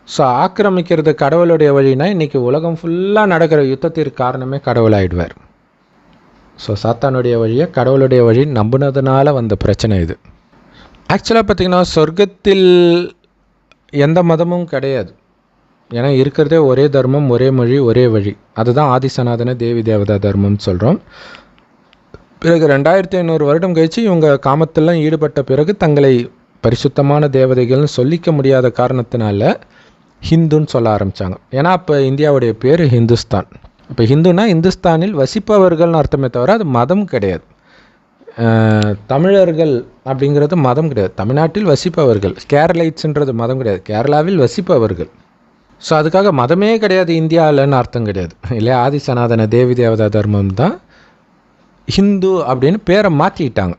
ஸோ ஆக்கிரமிக்கிறது கடவுளுடைய வழினா இன்றைக்கி உலகம் ஃபுல்லாக நடக்கிற யுத்தத்திற்கு காரணமே கடவுளாகிடுவார். ஸோ சாத்தானுடைய வழியை கடவுளுடைய வழி நம்பினதுனால வந்த பிரச்சனை இது. ஆக்சுவலாக பார்த்திங்கன்னா சொர்க்கத்தில் எந்த மதமும் கிடையாது. ஏன்னா இருக்கிறதே ஒரே தர்மம், ஒரே மொழி, ஒரே வழி. அதுதான் ஆதிசனாதன தேவி தேவதா தர்மம்னு சொல்கிறோம். பிறகு 2500 வருடம் கழித்து இவங்க காமத்திலாம் ஈடுபட்ட பிறகு தங்களை பரிசுத்தமான தேவதைகள்னு சொல்லிக்க முடியாத காரணத்தினால ஹிந்துன்னு சொல்ல ஆரம்பித்தாங்க. ஏன்னா அப்போ இந்தியாவுடைய பேர் ஹிந்துஸ்தான். இப்போ ஹிந்துனா இந்துஸ்தானில் வசிப்பவர்கள்னு அர்த்தமே தவிர அது மதம் கிடையாது. தமிழர்கள் அப்படிங்கிறது மதம் கிடையாது. தமிழ்நாட்டில் வசிப்பவர்கள். கேரளைட்ஸ்ன்றது மதம் கிடையாது, கேரளாவில் வசிப்பவர்கள். ஸோ அதுக்காக மதமே கிடையாது இந்தியாவில்னு அர்த்தம் கிடையாது இல்லையா? ஆதி சனாதன தேவி தேவதா தர்மம் தான் ஹிந்து அப்படின்னு பேரை மாற்றிட்டாங்க.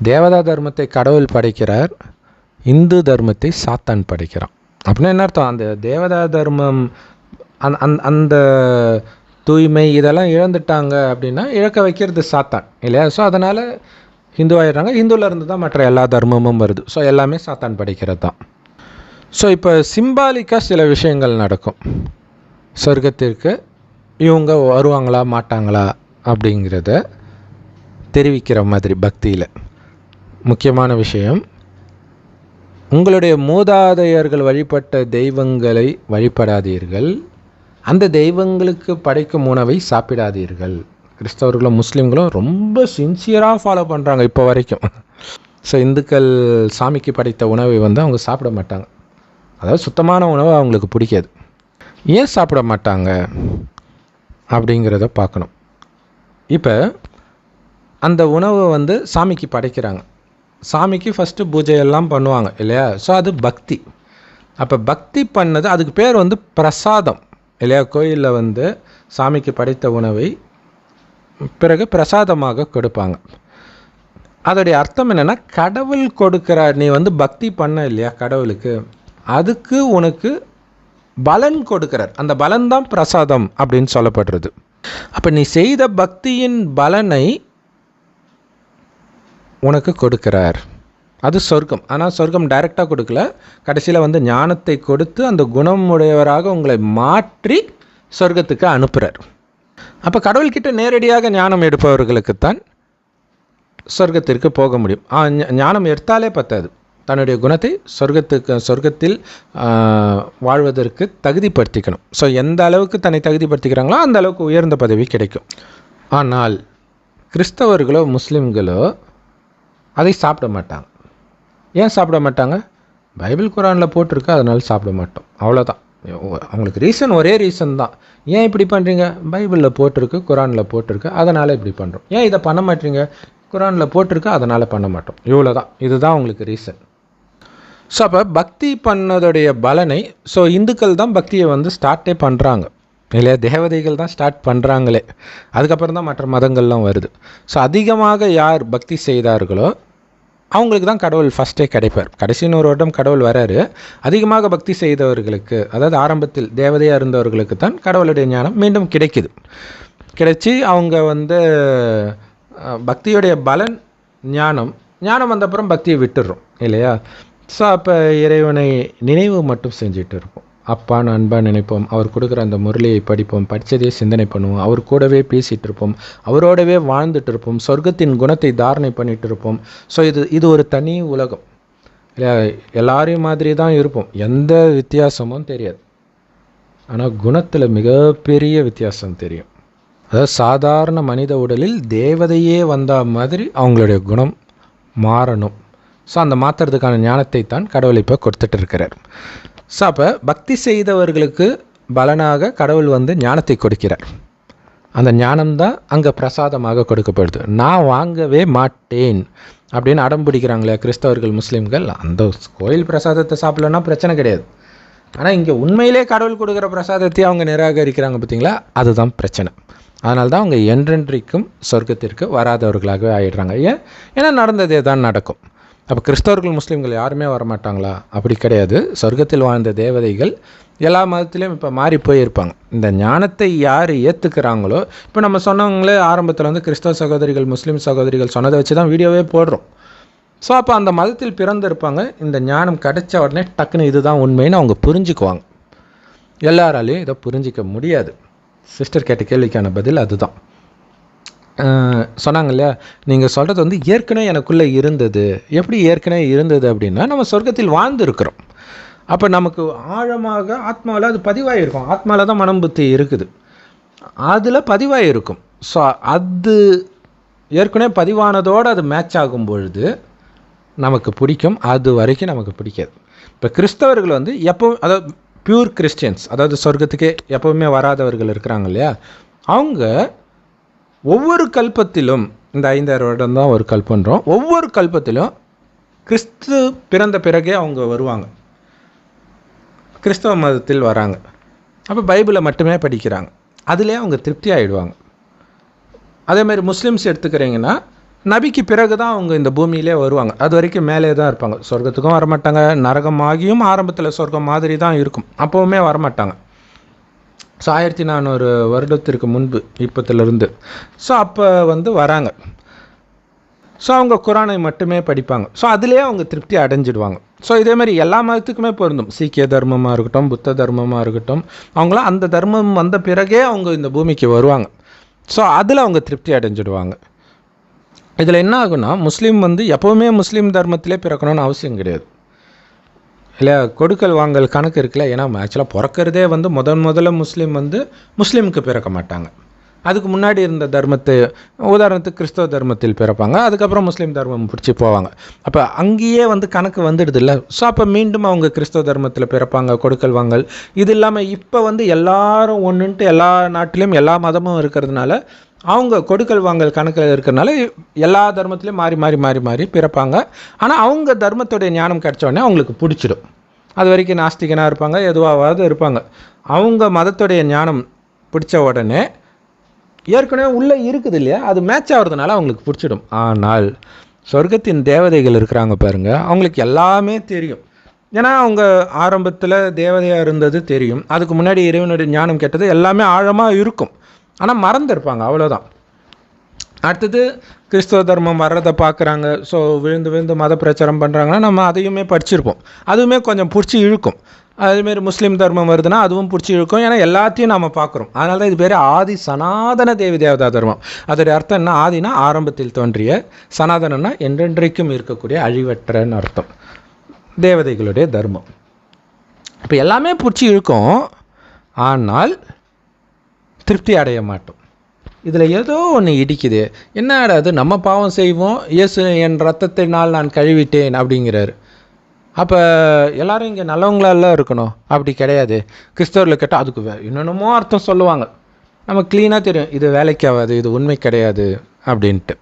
தேவதா தர்மத்தை கடவுள் படைக்கிறார், இந்து தர்மத்தை சாத்தான் படைக்கிறான். அப்படின்னா என்ன அர்த்தம்? அந்த தேவதா தர்மம் அந்த தூய்மை இதெல்லாம் இழந்துட்டாங்க அப்படின்னா இழக்க வைக்கிறது சாத்தான் இல்லையா? ஸோ அதனால் ஹிந்துவாயிடுறாங்க. ஹிந்துவில் இருந்து தான் மற்ற எல்லா தர்மமும் வருது. ஸோ எல்லாமே சாத்தான் படிக்கிறது தான். ஸோ இப்போ சிம்பாலிக்காக சில விஷயங்கள் நடக்கும். சொர்க்கத்திற்கு இவங்க வருவாங்களா மாட்டாங்களா அப்படிங்கிறத தெரிவிக்கிற மாதிரி பக்தியில் முக்கியமான விஷயம், உங்களுடைய மூதாதையர்கள் வழிபட்ட தெய்வங்களை வழிபடாதீர்கள், அந்த தெய்வங்களுக்கு படைக்கும் உணவை சாப்பிடாதீர்கள். கிறிஸ்தவர்களும் முஸ்லீம்களும் ரொம்ப சின்சியராக ஃபாலோ பண்ணுறாங்க இப்போ வரைக்கும். ஸோ இந்துக்கள் சாமிக்கு படைத்த உணவை வந்து அவங்க சாப்பிட மாட்டாங்க. அதாவது சுத்தமான உணவு அவங்களுக்கு பிடிக்காது. ஏன் சாப்பிட மாட்டாங்க அப்படிங்கிறத பார்க்கணும். இப்போ அந்த உணவை வந்து சாமிக்கு படைக்கிறாங்க. சாமிக்கு ஃபஸ்ட்டு பூஜையெல்லாம் பண்ணுவாங்க இல்லையா? ஸோ அது பக்தி. அப்போ பக்தி பண்ணது, அதுக்கு பேர் வந்து பிரசாதம் இல்லையா? கோயிலில் வந்து சாமிக்கு படைத்த உணவை பிறகு பிரசாதமாக கொடுப்பாங்க. அதோடைய அர்த்தம் என்னென்னா, கடவுள் கொடுக்குறார், நீ வந்து பக்தி பண்ண இல்லையா கடவுளுக்கு, அதுக்கு உனக்கு பலன் கொடுக்குறார், அந்த பலன் தான் பிரசாதம் அப்படின்னு சொல்லப்படுறது. அப்போ நீ செய்த பக்தியின் பலனை உனக்கு கொடுக்கிறார், அது சொர்க்கம். ஆனால் சொர்க்கம் டைரெக்டாக கொடுக்கல, கடைசியில் வந்து ஞானத்தை கொடுத்து அந்த குணமுடையவராக உங்களை மாற்றி சொர்க்கத்துக்கு அனுப்புகிறார். அப்போ கடவுள்கிட்ட நேரடியாக ஞானம் எடுப்பவர்களுக்குத்தான் சொர்க்கத்திற்கு போக முடியும். ஞானம் எடுத்தாலே பத்தாது, தன்னுடைய குணத்தை சொர்க்கத்தில் வாழ்வதற்கு தகுதிப்படுத்திக்கணும். ஸோ எந்த அளவுக்கு தன்னை தகுதிப்படுத்திக்கிறாங்களோ அந்த அளவுக்கு உயர்ந்த பதவி கிடைக்கும். ஆனால் கிறிஸ்தவர்களோ முஸ்லீம்களோ அதை சாப்பிட மாட்டாங்க. ஏன் சாப்பிட மாட்டாங்க? பைபிள் குரானில் போட்டிருக்கு, அதனால சாப்பிட மாட்டோம், அவ்வளோதான். அவங்களுக்கு ரீசன் ஒரே ரீசன் தான். ஏன் இப்படி பண்ணுறீங்க? பைபிளில் போட்டிருக்கு, குரானில் போட்டிருக்கு, அதனால் இப்படி பண்ணுறோம். ஏன் இதை பண்ண மாட்டீங்க? குரானில் போட்டிருக்கு, அதனால் பண்ண மாட்டோம், இவ்வளோதான். இதுதான் உங்களுக்கு ரீசன். ஸோ அப்போ பக்தி பண்ணதோடைய பலனை, ஸோ இந்துக்கள் தான் பக்தியை வந்து ஸ்டார்ட்டே பண்ணுறாங்க இல்லையா? தேவதைகள் தான் ஸ்டார்ட் பண்ணுறாங்களே, அதுக்கப்புறம் தான் மற்ற மதங்கள்லாம் வருது. ஸோ அதிகமாக யார் பக்தி செய்தார்களோ அவங்களுக்கு தான் கடவுள் ஃபஸ்ட்டே கிடைப்பார். கடைசின்னு ஒரு வருடம் கடவுள் வராரு. அதிகமாக பக்தி செய்தவர்களுக்கு, அதாவது ஆரம்பத்தில் தேவதையாக இருந்தவர்களுக்கு தான் கடவுளுடைய ஞானம் மீண்டும் கிடைச்சி அவங்க வந்து பக்தியுடைய பலன் ஞானம் வந்தப்புறம் பக்தியை விட்டுடுறோம் இல்லையா? ஸோ அப்போ இறைவனை நினைவு மட்டும் செஞ்சுட்டு இருப்போம். அப்பான்னு அன்பாக நினைப்போம், அவர் கொடுக்குற அந்த முரளியை படிப்போம், படித்ததையே சிந்தனை பண்ணுவோம், அவர் கூடவே பேசிகிட்டு இருப்போம், அவரோடவே வாழ்ந்துட்டு இருப்போம், சொர்க்கத்தின் குணத்தை தாரணை பண்ணிகிட்டு இருப்போம். ஸோ இது ஒரு தனி உலகம் இல்லையா? எல்லாரையும் மாதிரி தான் இருப்போம், எந்த வித்தியாசமும் தெரியாது. ஆனால் குணத்தில் மிகப்பெரிய வித்தியாசம் தெரியும். அதாவது சாதாரண மனித உடலில் தேவதையே வந்த மாதிரி அவங்களுடைய குணம் மாறணும். ஸோ அந்த மாற்றுறதுக்கான ஞானத்தை தான் கடவுள் இப்போ கொடுத்துட்டு இருக்கிறார். ஸோ அப்போ பக்தி செய்தவர்களுக்கு பலனாக கடவுள் வந்து ஞானத்தை கொடுக்கிறார். அந்த ஞானம்தான் அங்கே பிரசாதமாக கொடுக்கப்படுது. நான் வாங்கவே மாட்டேன் அப்படின்னு அடம் பிடிக்கிறாங்களே கிறிஸ்தவர்கள் முஸ்லீம்கள், அந்த கோயில் பிரசாதத்தை சாப்பிட்லன்னா பிரச்சனை கிடையாது. ஆனால் இங்கே உண்மையிலே கடவுள் கொடுக்குற பிரசாதத்தையும் அவங்க நிராகரிக்கிறாங்க பார்த்தீங்களா, அதுதான் பிரச்சனை. அதனால தான் அவங்க என்றென்றைக்கும் சொர்க்கத்திற்கு வராதவர்களாகவே ஆகிடுறாங்க. ஏன்னா நடந்ததே தான் நடக்கும். அப்போ கிறிஸ்தவர்கள் முஸ்லீம்கள் யாருமே வரமாட்டாங்களா? அப்படி கிடையாது. சொர்க்கத்தில் வாழ்ந்த தேவதைகள் எல்லா மதத்துலேயும் இப்போ மாறி போயிருப்பாங்க. இந்த ஞானத்தை யார் ஏற்றுக்கிறாங்களோ, இப்போ நம்ம சொன்னவங்களே ஆரம்பத்தில் வந்து கிறிஸ்தவ சகோதரிகள் முஸ்லீம் சகோதரிகள் சொன்னதை வச்சு தான் வீடியோவே போடுறோம். ஸோ அப்போ அந்த மதத்தில் பிறந்திருப்பாங்க, இந்த ஞானம் கிடைச்ச உடனே டக்குன்னு இதுதான் உண்மைன்னு அவங்க புரிஞ்சுக்குவாங்க. எல்லாராலையும் இதை புரிஞ்சிக்க முடியாது. சிஸ்டர் கேட்ட கேள்விக்கான பதில் அதுதான். சொன்னாங்க இல்லையா, நீங்கள் சொல்கிறது வந்து ஏற்கனவே எனக்குள்ளே இருந்தது. எப்படி ஏற்கனவே இருந்தது அப்படின்னா, நம்ம சொர்க்கத்தில் வாழ்ந்துருக்கிறோம். அப்போ நமக்கு ஆழமாக ஆத்மாவில் அது பதிவாகிருக்கும். ஆத்மாவில் தான் மனம் புத்தி இருக்குது, அதில் பதிவாகிருக்கும். ஸோ அது ஏற்கனவே பதிவானதோடு அது மேட்ச் ஆகும் பொழுது நமக்கு பிடிக்கும், அது வரைக்கும் நமக்கு பிடிக்காது. இப்போ கிறிஸ்தவர்கள் வந்து அதாவது பியூர் கிறிஸ்டியன்ஸ், அதாவது சொர்க்கத்துக்கே எப்போவுமே வராதவர்கள் இருக்கிறாங்க இல்லையா, அவங்க ஒவ்வொரு கல்பத்திலும், இந்த 5000 வருடம் தான் ஒரு கல்பன்றோம், ஒவ்வொரு கல்பத்திலும் கிறிஸ்து பிறந்த பிறகே அவங்க வருவாங்க, கிறிஸ்தவ மதத்தில் வராங்க. அப்போ பைபிளை மட்டுமே படிக்கிறாங்க, அதிலே அவங்க திருப்தி ஆகிடுவாங்க. அதேமாதிரி முஸ்லீம்ஸ் எடுத்துக்கிறீங்கன்னா, நபிக்கு பிறகு தான் அவங்க இந்த பூமியிலே வருவாங்க. அது வரைக்கும் மேலே தான் இருப்பாங்க, சொர்க்கத்துக்கும் வரமாட்டாங்க. நரகமாகியும் ஆரம்பத்தில் சொர்க்கம் மாதிரி தான் இருக்கும், அப்போவுமே வரமாட்டாங்க. ஸோ 1400 வருடத்திற்கு முன்பு இப்பத்திலிருந்து. ஸோ அப்போ வந்து வராங்க. ஸோ அவங்க குரானை மட்டுமே படிப்பாங்க. ஸோ அதிலே அவங்க திருப்தி அடைஞ்சிடுவாங்க. ஸோ இதேமாதிரி எல்லா மதத்துக்குமே பொருந்தும். சீக்கிய தர்மமாக இருக்கட்டும், புத்த தர்மமாக இருக்கட்டும், அவங்களாம் அந்த தர்மம் வந்த பிறகே அவங்க இந்த பூமிக்கு வருவாங்க. ஸோ அதில் அவங்க திருப்தி அடைஞ்சிடுவாங்க. இதில் என்ன ஆகுனா, முஸ்லீம் வந்து எப்போவுமே முஸ்லீம் தர்மத்திலே பிறக்கணும்னு அவசியம் கிடையாது இல்லையா? கொடுக்கல் வாங்கல் கணக்கு இருக்குல்ல. ஏன்னா ஆக்சுவலாக பிறக்கிறதே வந்து முதல்ல முஸ்லீம் வந்து முஸ்லீமுக்கு பிறக்க மாட்டாங்க. அதுக்கு முன்னாடி இருந்த தர்மத்தை, உதாரணத்துக்கு கிறிஸ்தவ தர்மத்தில் பிறப்பாங்க, அதுக்கப்புறம் முஸ்லீம் தர்மம் பிடிச்சி போவாங்க. அப்போ அங்கேயே வந்து கணக்கு வந்துடுது இல்லை. ஸோ அப்போ மீண்டும் அவங்க கிறிஸ்தவ தர்மத்தில் பிறப்பாங்க, கொடுக்கல் வாங்கல். இது இல்லாமல் இப்போ வந்து எல்லாரும் ஒன்றுன்ட்டு எல்லா நாட்டிலையும் எல்லா மதமும் இருக்கிறதுனால அவங்க கொடுக்கல் வாங்கல் கணக்கில் இருக்கிறனால எல்லா தர்மத்துலேயும் மாறி மாறி மாறி மாறி பிறப்பாங்க. ஆனால் அவங்க தர்மத்துடைய ஞானம் கிடைச்சோடனே அவங்களுக்கு பிடிச்சிடும். அது வரைக்கும் நாஸ்திகனாக இருப்பாங்க, எதுவாவது இருப்பாங்க. அவங்க மதத்துடைய ஞானம் பிடிச்ச உடனே ஏற்கனவே உள்ளே இருக்குது இல்லையா, அது மேட்ச் ஆகிறதுனால அவங்களுக்கு பிடிச்சிடும். ஆனால் சொர்க்கத்தின் தேவதைகள் இருக்கிறாங்க பாருங்கள், அவங்களுக்கு எல்லாமே தெரியும். ஏன்னா அவங்க ஆரம்பத்தில் தேவதையாக இருந்தது தெரியும், அதுக்கு முன்னாடி இறைவனுடைய ஞானம் கேட்டது எல்லாமே ஆழமாக இருக்கும். ஆனால் மறந்துருப்பாங்க, அவ்வளோதான். அடுத்தது கிறிஸ்தவ தர்மம் வர்றதை பார்க்குறாங்க. ஸோ விழுந்து விழுந்து மத பிரச்சாரம் பண்ணுறாங்கன்னா நம்ம அதையுமே படிச்சிருப்போம், அதுவுமே கொஞ்சம் பிடிச்சி இழுக்கும். அதேமாரி முஸ்லீம் தர்மம் வருதுன்னா அதுவும் பிடிச்சி இழுக்கும். ஏன்னா எல்லாத்தையும் நம்ம பார்க்குறோம். அதனால தான் இது பேர் ஆதி சனாதன தேவி தேவதா தர்மம். அதோடைய அர்த்தம் என்ன? ஆதினா ஆரம்பத்தில் தோன்றிய, சனாதனன்னா என்றென்றைக்கும் இருக்கக்கூடிய அழிவற்றன்னு அர்த்தம், தேவதைகளுடைய தர்மம். இப்போ எல்லாமே பிடிச்சி இழுக்கும், ஆனால் திருப்தி அடைய மாட்டோம். இதில் ஏதோ ஒன்று இடிக்குது. என்னடா அது, நம்ம பாவம் செய்வோம், இயேசு என் ரத்தத்தினால் நான் கழுவிட்டேன் அப்படிங்கிறாரு. அப்போ எல்லோரும் இங்கே நல்லவங்களால இருக்கணும், அப்படி கிடையாது. கிறிஸ்தவர்களை கேட்டால் அதுக்கு என்னென்னமோ அர்த்தம் சொல்லுவாங்க. நம்ம க்ளீனாக தெரியும் இது வேலைக்கு ஆகாது, இது உண்மை கிடையாது அப்படின்ட்டு.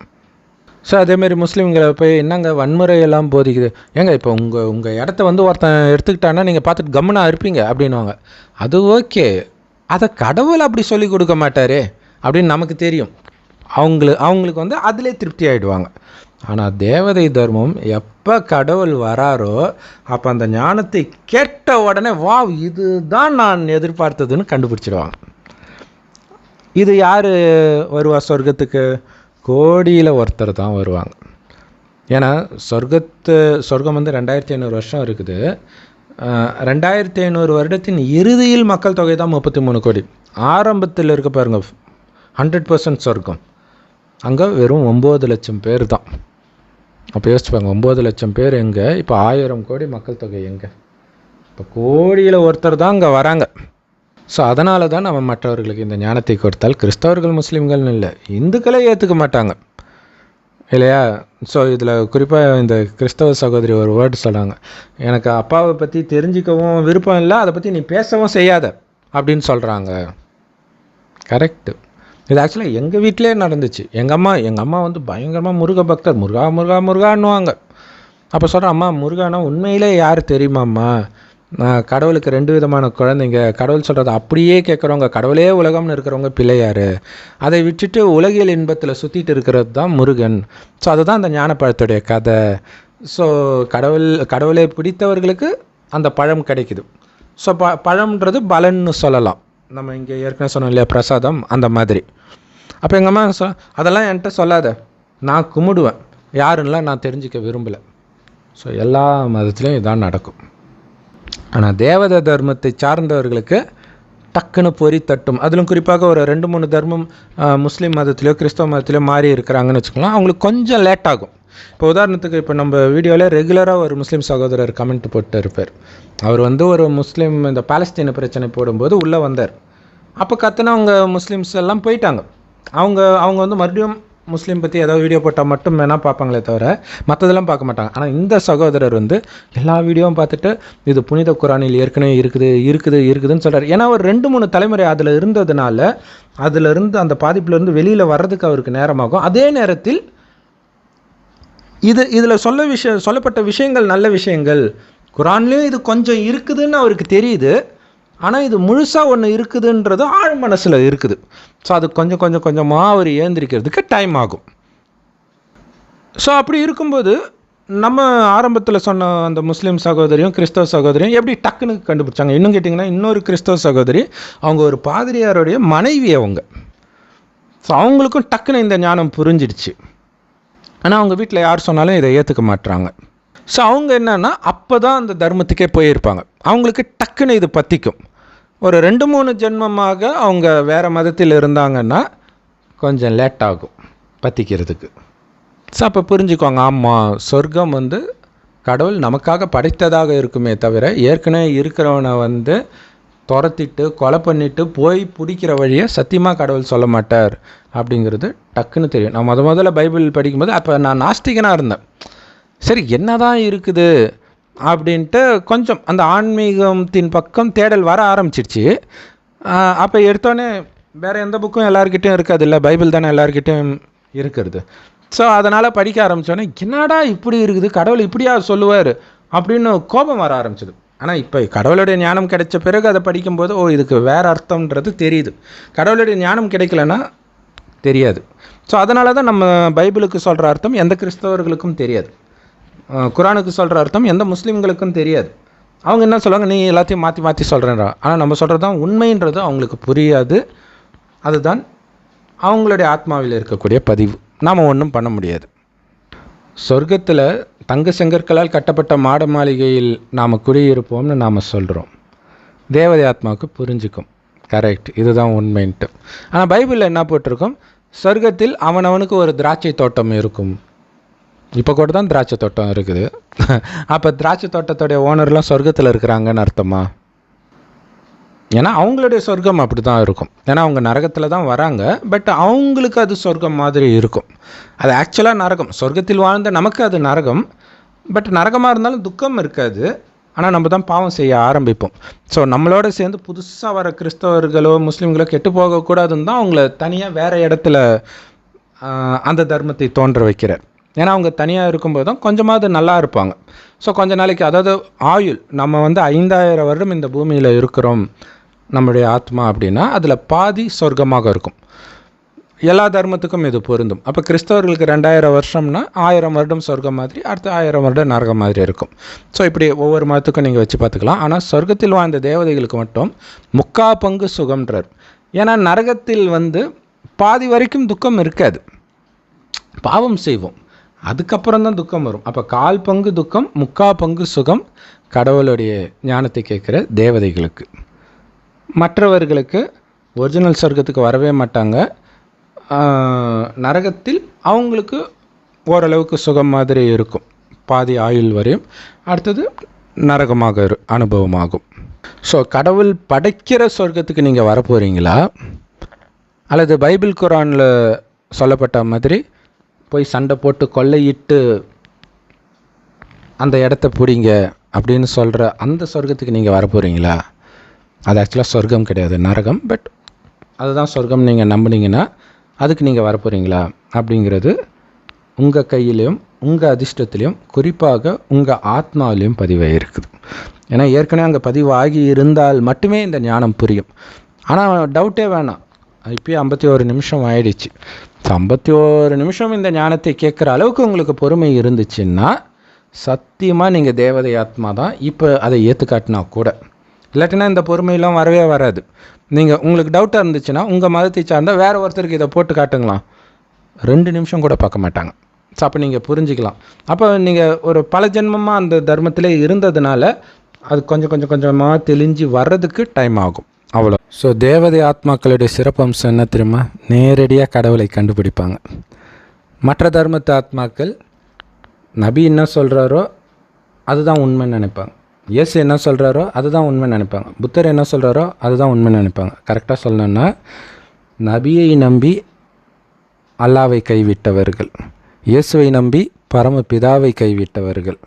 ஸோ அதேமாரி முஸ்லீம்களை போய் என்னங்க வன்முறையெல்லாம் போதிக்குது. ஏங்க இப்போ உங்கள் இடத்த வந்து ஒருத்தன் எடுத்துக்கிட்டான்னா நீங்கள் பார்த்துட்டு கம்முனா இருப்பீங்க அப்படின்வாங்க. அது ஓகே, அதை கடவுள் அப்படி சொல்லி கொடுக்க மாட்டாரே அப்படின்னு நமக்கு தெரியும். அவங்களுக்கு வந்து அதிலே திருப்தி ஆகிடுவாங்க. ஆனால் தேவதை தர்மம் எப்போ கடவுள் வராரோ அப்போ அந்த ஞானத்தை கேட்ட உடனே வா இதுதான் நான் எதிர்பார்த்ததுன்னு கண்டுபிடிச்சிடுவாங்க. இது யார் வருவா சொர்க்கத்துக்கு? கோடியில் ஒருத்தர் தான் வருவாங்க. ஏன்னா சொர்க்கம் வந்து 2500 வருஷம் இருக்குது. 2500 வருடத்தின் இறுதியில் மக்கள் தொகை தான் 33 கோடி. ஆரம்பத்தில் இருக்க பாருங்க 100% சொர்க்கம், அங்கே வெறும் 9 லட்சம் பேர் தான். அப்போ யோசிச்சுப்பாங்க, 9 லட்சம் பேர் எங்கே, இப்போ 1000 கோடி மக்கள் தொகை எங்கே? இப்போ கோடியில் ஒருத்தர் தான் அங்கே வராங்க. ஸோ அதனால தான் நம்ம மற்றவர்களுக்கு இந்த ஞானத்தை கொடுத்தால், கிறிஸ்தவர்கள் முஸ்லீம்கள்னு இல்லை, இந்துக்களே ஏற்றுக்க மாட்டாங்க இல்லையா? ஸோ இதில் குறிப்பாக இந்த கிறிஸ்தவ சகோதரி ஒரு வேர்டு சொன்னாங்க, எனக்கு அப்பாவை பற்றி தெரிஞ்சிக்கவும் விருப்பம் இல்லை, அதை பற்றி நீ பேசவும் செய்யாத அப்படின்னு சொல்கிறாங்க. கரெக்டு. இது ஆக்சுவலாக எங்கள் வீட்டிலே நடந்துச்சு. எங்கள் அம்மா வந்து பயங்கரமாக முருக பக்தர், முருகா முருகா முருகான்னுவாங்க. அப்போ சொல்கிறேன், அம்மா முருகானா உண்மையிலே யார் தெரியுமாம்மா? கடவுளுக்கு 2 விதமான குழந்தைங்க, கடவுள் சொல்கிறது அப்படியே கேட்குறவங்க, கடவுளே உலகம்னு இருக்கிறவங்க பிள்ளையார், அதை விட்டுட்டு உலகியல் இன்பத்தில் சுற்றிட்டு இருக்கிறது தான் முருகன். ஸோ அதுதான் அந்த ஞானப்பழத்துடைய கதை. ஸோ கடவுளை பிடித்தவர்களுக்கு அந்த பழம் கிடைக்குது. ஸோ பழம்ன்றது பலன்னு சொல்லலாம். நம்ம இங்கே ஏற்கனவே சொன்னோம் இல்லையா, பிரசாதம், அந்த மாதிரி. அப்போ எங்கள் அம்மா அதெல்லாம் என்கிட்ட சொல்லாத, நான் கும்பிடுவேன், யாருன்னெலாம் நான் தெரிஞ்சிக்க விரும்பலை. ஸோ எல்லா மதத்துலேயும் இதான் நடக்கும். ஆனால் தேவத தர்மத்தை சார்ந்தவர்களுக்கு டக்குன்னு பொறி தட்டும். அதிலும் குறிப்பாக ஒரு 2-3 தர்மம் முஸ்லீம் மதத்துலேயோ கிறிஸ்தவ மதத்துலேயோ மாறி இருக்கிறாங்கன்னு வச்சுக்கலாம், அவங்களுக்கு கொஞ்சம் லேட் ஆகும். இப்போ உதாரணத்துக்கு இப்போ நம்ம வீடியோவில் ரெகுலராக ஒரு முஸ்லீம் சகோதரர் கமெண்ட் போட்டு இருப்பார். அவர் வந்து ஒரு முஸ்லீம் இந்த பாலஸ்தீன பிரச்சனை போடும்போது உள்ளே வந்தார். அப்போ கற்றுனவங்க முஸ்லீம்ஸ் எல்லாம் போயிட்டாங்க. அவங்க வந்து மறுபடியும் முஸ்லீம் பற்றி ஏதாவது வீடியோ போட்டால் மட்டும் வேணால் பார்ப்பாங்களே தவிர மற்றதெல்லாம் பார்க்க மாட்டாங்க. ஆனால் இந்த சகோதரர் வந்து எல்லா வீடியோவும் பார்த்துட்டு இது புனித குரானில் ஏற்கனவே இருக்குதுன்னு சொல்கிறார். ஏன்னா ஒரு 2-3 தலைமுறை அதில் இருந்ததுனால அதிலிருந்து அந்த பாதிப்புலேருந்து வெளியில் வர்றதுக்கு அவருக்கு நேரமாகும். அதே நேரத்தில் இதில் சொல்லப்பட்ட விஷயங்கள் நல்ல விஷயங்கள், குரான்லேயும் இது கொஞ்சம் இருக்குதுன்னு அவருக்கு தெரியுது. ஆனால் இது முழுசாக ஒன்று இருக்குதுன்றது ஆழ் மனசில் இருக்குது. ஸோ அது கொஞ்சமாக அவர் ஏந்திரிக்கிறதுக்கு டைம் ஆகும். ஸோ அப்படி இருக்கும்போது நம்ம ஆரம்பத்தில் சொன்ன அந்த முஸ்லீம் சகோதரியும் கிறிஸ்தவ சகோதரியும் எப்படி டக்குன்னு கண்டுபிடிச்சாங்க? இன்னும் கேட்டிங்கன்னா இன்னொரு கிறிஸ்தவ சகோதரி, அவங்க ஒரு பாதிரியாருடைய மனைவி அவங்க. ஸோ அவங்களுக்கும் டக்குன்னு இந்த ஞானம் புரிஞ்சிடுச்சு. ஆனால் அவங்க வீட்டில் யார் சொன்னாலும் இதை ஏற்றுக்க மாட்டுறாங்க. ஸோ அவங்க என்னென்னா அப்போ தான் அந்த தர்மத்துக்கே போயிருப்பாங்க. அவங்களுக்கு டக்குன்னு இது பற்றிக்கும். ஒரு 2-3 ஜென்மமாக அவங்க வேறு மதத்தில் இருந்தாங்கன்னா கொஞ்சம் லேட் ஆகும் பற்றிக்கிறதுக்கு. ஸோ அப்போ புரிஞ்சுக்குவாங்க, ஆமாம் சொர்க்கம் வந்து கடவுள் நமக்காக படைத்ததாக இருக்குமே தவிர ஏற்கனவே இருக்கிறவனை வந்து துரத்திட்டு கொலை பண்ணிவிட்டு போய் பிடிக்கிற வழியை சத்தியமாக கடவுள் சொல்ல மாட்டார் அப்படிங்கிறது டக்குன்னு தெரியும். நான் முதல்ல பைபிள் படிக்கும்போது அப்போ நான் நாஸ்திகனாக இருந்தேன். சரி என்ன தான் இருக்குது அப்படின்ட்டு கொஞ்சம் அந்த ஆன்மீகத்தின் பக்கம் தேடல் வர ஆரம்பிச்சிருச்சு. அப்போ எடுத்தோடனே வேறு எந்த புக்கும் எல்லாருக்கிட்டையும் இருக்காது இல்லை, பைபிள் தானே எல்லாருக்கிட்டையும் இருக்கிறது. ஸோ அதனால் படிக்க ஆரம்பித்தோன்னே என்னடா இப்படி இருக்குது, கடவுள் இப்படியா சொல்லுவார் அப்படின்னு கோபம் வர ஆரம்பிச்சது. ஆனால் இப்போ கடவுளுடைய ஞானம் கிடைச்ச பிறகு அதை படிக்கும்போது இதுக்கு வேறு அர்த்தம்ன்றது தெரியுது. கடவுளுடைய ஞானம் கிடைக்கலன்னா தெரியாது. ஸோ அதனால தான் நம்ம பைபிளுக்கு சொல்கிற அர்த்தம் எந்த கிறிஸ்தவர்களுக்கும் தெரியாது, குரானுக்கு சொல்கிற அர்த்தம் எந்த முஸ்லீம்களுக்கும் தெரியாது. அவங்க என்ன சொல்லுவாங்க, நீ எல்லாத்தையும் மாற்றி மாற்றி சொல்கிறேன்றா. ஆனால் நம்ம சொல்கிறது தான் உண்மைன்றது அவங்களுக்கு புரியாது. அதுதான் அவங்களுடைய ஆத்மாவில் இருக்கக்கூடிய பதிவு. நாம் ஒன்றும் பண்ண முடியாது. சொர்க்கத்தில் தங்க செங்கற்களால் கட்டப்பட்ட மாட மாளிகையில் நாம் குடியிருப்போம்னு நாம் சொல்கிறோம். தேவதை ஆத்மாவுக்கு புரிஞ்சுக்கும், கரெக்ட், இதுதான் உண்மைன்ட்டு. ஆனால் பைபிளில் என்ன போட்டிருக்கோம், சொர்க்கத்தில் அவனவனுக்கு ஒரு திராட்சை தோட்டம் இருக்கும். இப்போ கூட தான் திராட்சை தோட்டம் இருக்குது. அப்போ திராட்சை தோட்டத்தோடைய ஓனர்லாம் சொர்க்கத்தில் இருக்கிறாங்கன்னு அர்த்தமா? ஏன்னா அவங்களுடைய சொர்க்கம் அப்படி தான் இருக்கும். ஏன்னா அவங்க நரகத்தில் தான் வராங்க, பட் அவங்களுக்கு அது சொர்க்கம் மாதிரி இருக்கும். அது ஆக்சுவலாக நரகம். சொர்க்கத்தில் வாழ்ந்த நமக்கு அது நரகம், பட் நரகமாக இருந்தாலும் துக்கம் இருக்காது. ஆனால் நம்ம தான் பாவம் செய்ய ஆரம்பிப்போம். ஸோ நம்மளோட சேர்ந்து புதுசாக வர கிறிஸ்தவர்களோ முஸ்லீம்களோ கெட்டு போகக்கூடாதுன்னு தான் அவங்கள தனியாக வேறு இடத்துல அந்த தர்மத்தை தோன்ற வைக்கிறார். ஏன்னா அவங்க தனியாக இருக்கும்போது தான் கொஞ்சமாவது நல்லா இருப்பாங்க. ஸோ கொஞ்ச நாளைக்கு, அதாவது ஆயுள், நம்ம 5000 வருடம் இந்த பூமியில் இருக்கிறோம் நம்முடைய ஆத்மா அப்படின்னா அதில் பாதி சொர்க்கமாக இருக்கும். எல்லா தர்மத்துக்கும் இது பொருந்தும். அப்போ கிறிஸ்தவர்களுக்கு 2000 வருஷம்னா 1000 வருடம் சொர்க்கம் மாதிரி, அடுத்த 1000 வருடம் நரகம் மாதிரி இருக்கும். ஸோ இப்படி ஒவ்வொரு மதத்துக்கும் நீங்கள் வச்சு பார்த்துக்கலாம். ஆனால் சொர்க்கத்தில் வாழ்ந்த தேவதைகளுக்கு மட்டும் 3/4 பங்கு சுகம்ன்றார். ஏன்னா நரகத்தில் பாதி வரைக்கும் துக்கம் இருக்காது, பாவம் செய்வோம், அதுக்கப்புறம் தான் துக்கம் வரும். அப்போ 1/4 பங்கு துக்கம், 3/4 பங்கு சுகம் கடவுளுடைய ஞானத்தை கேட்குற தேவதைகளுக்கு. மற்றவர்களுக்கு ஒரிஜினல் சொர்க்கத்துக்கு வரவே மாட்டாங்க. நரகத்தில் அவங்களுக்கு ஓரளவுக்கு சுகம் மாதிரி இருக்கும், பாதி ஆயுள் வரையும். அடுத்தது நரகமாக அனுபவமாகும். ஸோ கடவுள் படைக்கிற சொர்க்கத்துக்கு நீங்கள் வரப்போகிறீங்களா, அல்லது பைபிள் குரானில் சொல்லப்பட்ட மாதிரி போய் சண்டை போட்டு கொள்ளையிட்டு அந்த இடத்த பிடிங்க அப்படின்னு சொல்கிற அந்த சொர்க்கத்துக்கு நீங்கள் வரப்போகிறீங்களா? அது ஆக்சுவலாக சொர்க்கம் கிடையாது, நரகம். பட் அதுதான் சொர்க்கம் நீங்கள் நம்பினீங்கன்னா அதுக்கு நீங்கள் வரப்போகிறீங்களா அப்படிங்கிறது உங்கள் கையிலையும் உங்கள் அதிர்ஷ்டத்துலேயும் குறிப்பாக உங்கள் ஆத்மாவிலையும் பதிவாக இருக்குது. ஏன்னா ஏற்கனவே அங்கே பதிவாகி இருந்தால் மட்டுமே இந்த ஞானம் புரியும். ஆனால் டவுட்டே வேணாம், இப்போயே 51 நிமிஷம் ஆயிடுச்சு. 51 நிமிஷம் இந்த ஞானத்தை கேட்குற அளவுக்கு உங்களுக்கு பொறுமை இருந்துச்சுன்னா சத்தியமாக நீங்கள் தேவதை ஆத்மா தான். இப்போ அதை ஏற்றுக்காட்டினா கூட, இல்லாட்டினா இந்த பொறுமையெல்லாம் வரவே வராது. நீங்கள் உங்களுக்கு டவுட்டாக இருந்துச்சுன்னா உங்கள் மதத்தை சார்ந்தால் வேறு ஒருத்தருக்கு இதை போட்டு காட்டுங்களாம், 2 நிமிஷம் கூட பார்க்க மாட்டாங்க. ஸோ அப்போ நீங்கள் புரிஞ்சிக்கலாம். அப்போ நீங்கள் ஒரு பல ஜென்மமாக அந்த தர்மத்திலே இருந்ததுனால அது கொஞ்சமாக தெளிஞ்சு வர்றதுக்கு டைம் ஆகும், அவ்வளோ. ஸோ தேவதை ஆத்மாக்களுடைய சிறப்பம்சம் என்ன தெரியுமா? நேரடியாக கடவுளை கண்டுபிடிப்பாங்க. மற்ற தர்மத்து ஆத்மாக்கள் நபி என்ன சொல்கிறாரோ அதுதான் உண்மைன்னு நினைப்பாங்க, இயேசு என்ன சொல்கிறாரோ அதுதான் உண்மைன்னு நினைப்பாங்க, புத்தர் என்ன சொல்கிறாரோ அதுதான் உண்மைன்னு நினைப்பாங்க. கரெக்டாக சொல்லணுன்னா நபியை நம்பி அல்லாவை கைவிட்டவர்கள், இயேசுவை நம்பி பரமபிதாவை கைவிட்டவர்கள்.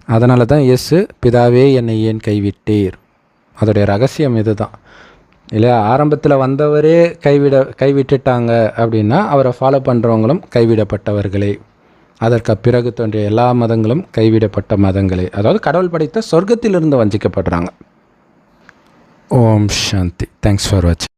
அதனால தான் இயேசு பிதாவே என்னை ஏன் கைவிட்டீர், அதோடைய ரகசியம் இது தான் இல்லையா? ஆரம்பத்தில் வந்தவரே கைவிட்டுட்டாங்க அப்படின்னா அவரை ஃபாலோ பண்ணுறவங்களும் கைவிடப்பட்டவர்களே. அதற்கு பிறகு தோன்றிய எல்லா மதங்களும் கைவிடப்பட்ட மதங்களே. அதாவது கடவுள் படைத்த சொர்க்கத்திலிருந்து வஞ்சிக்கப்படுறாங்க. ஓம் சாந்தி. தேங்க்ஸ் ஃபார் வாட்சிங்.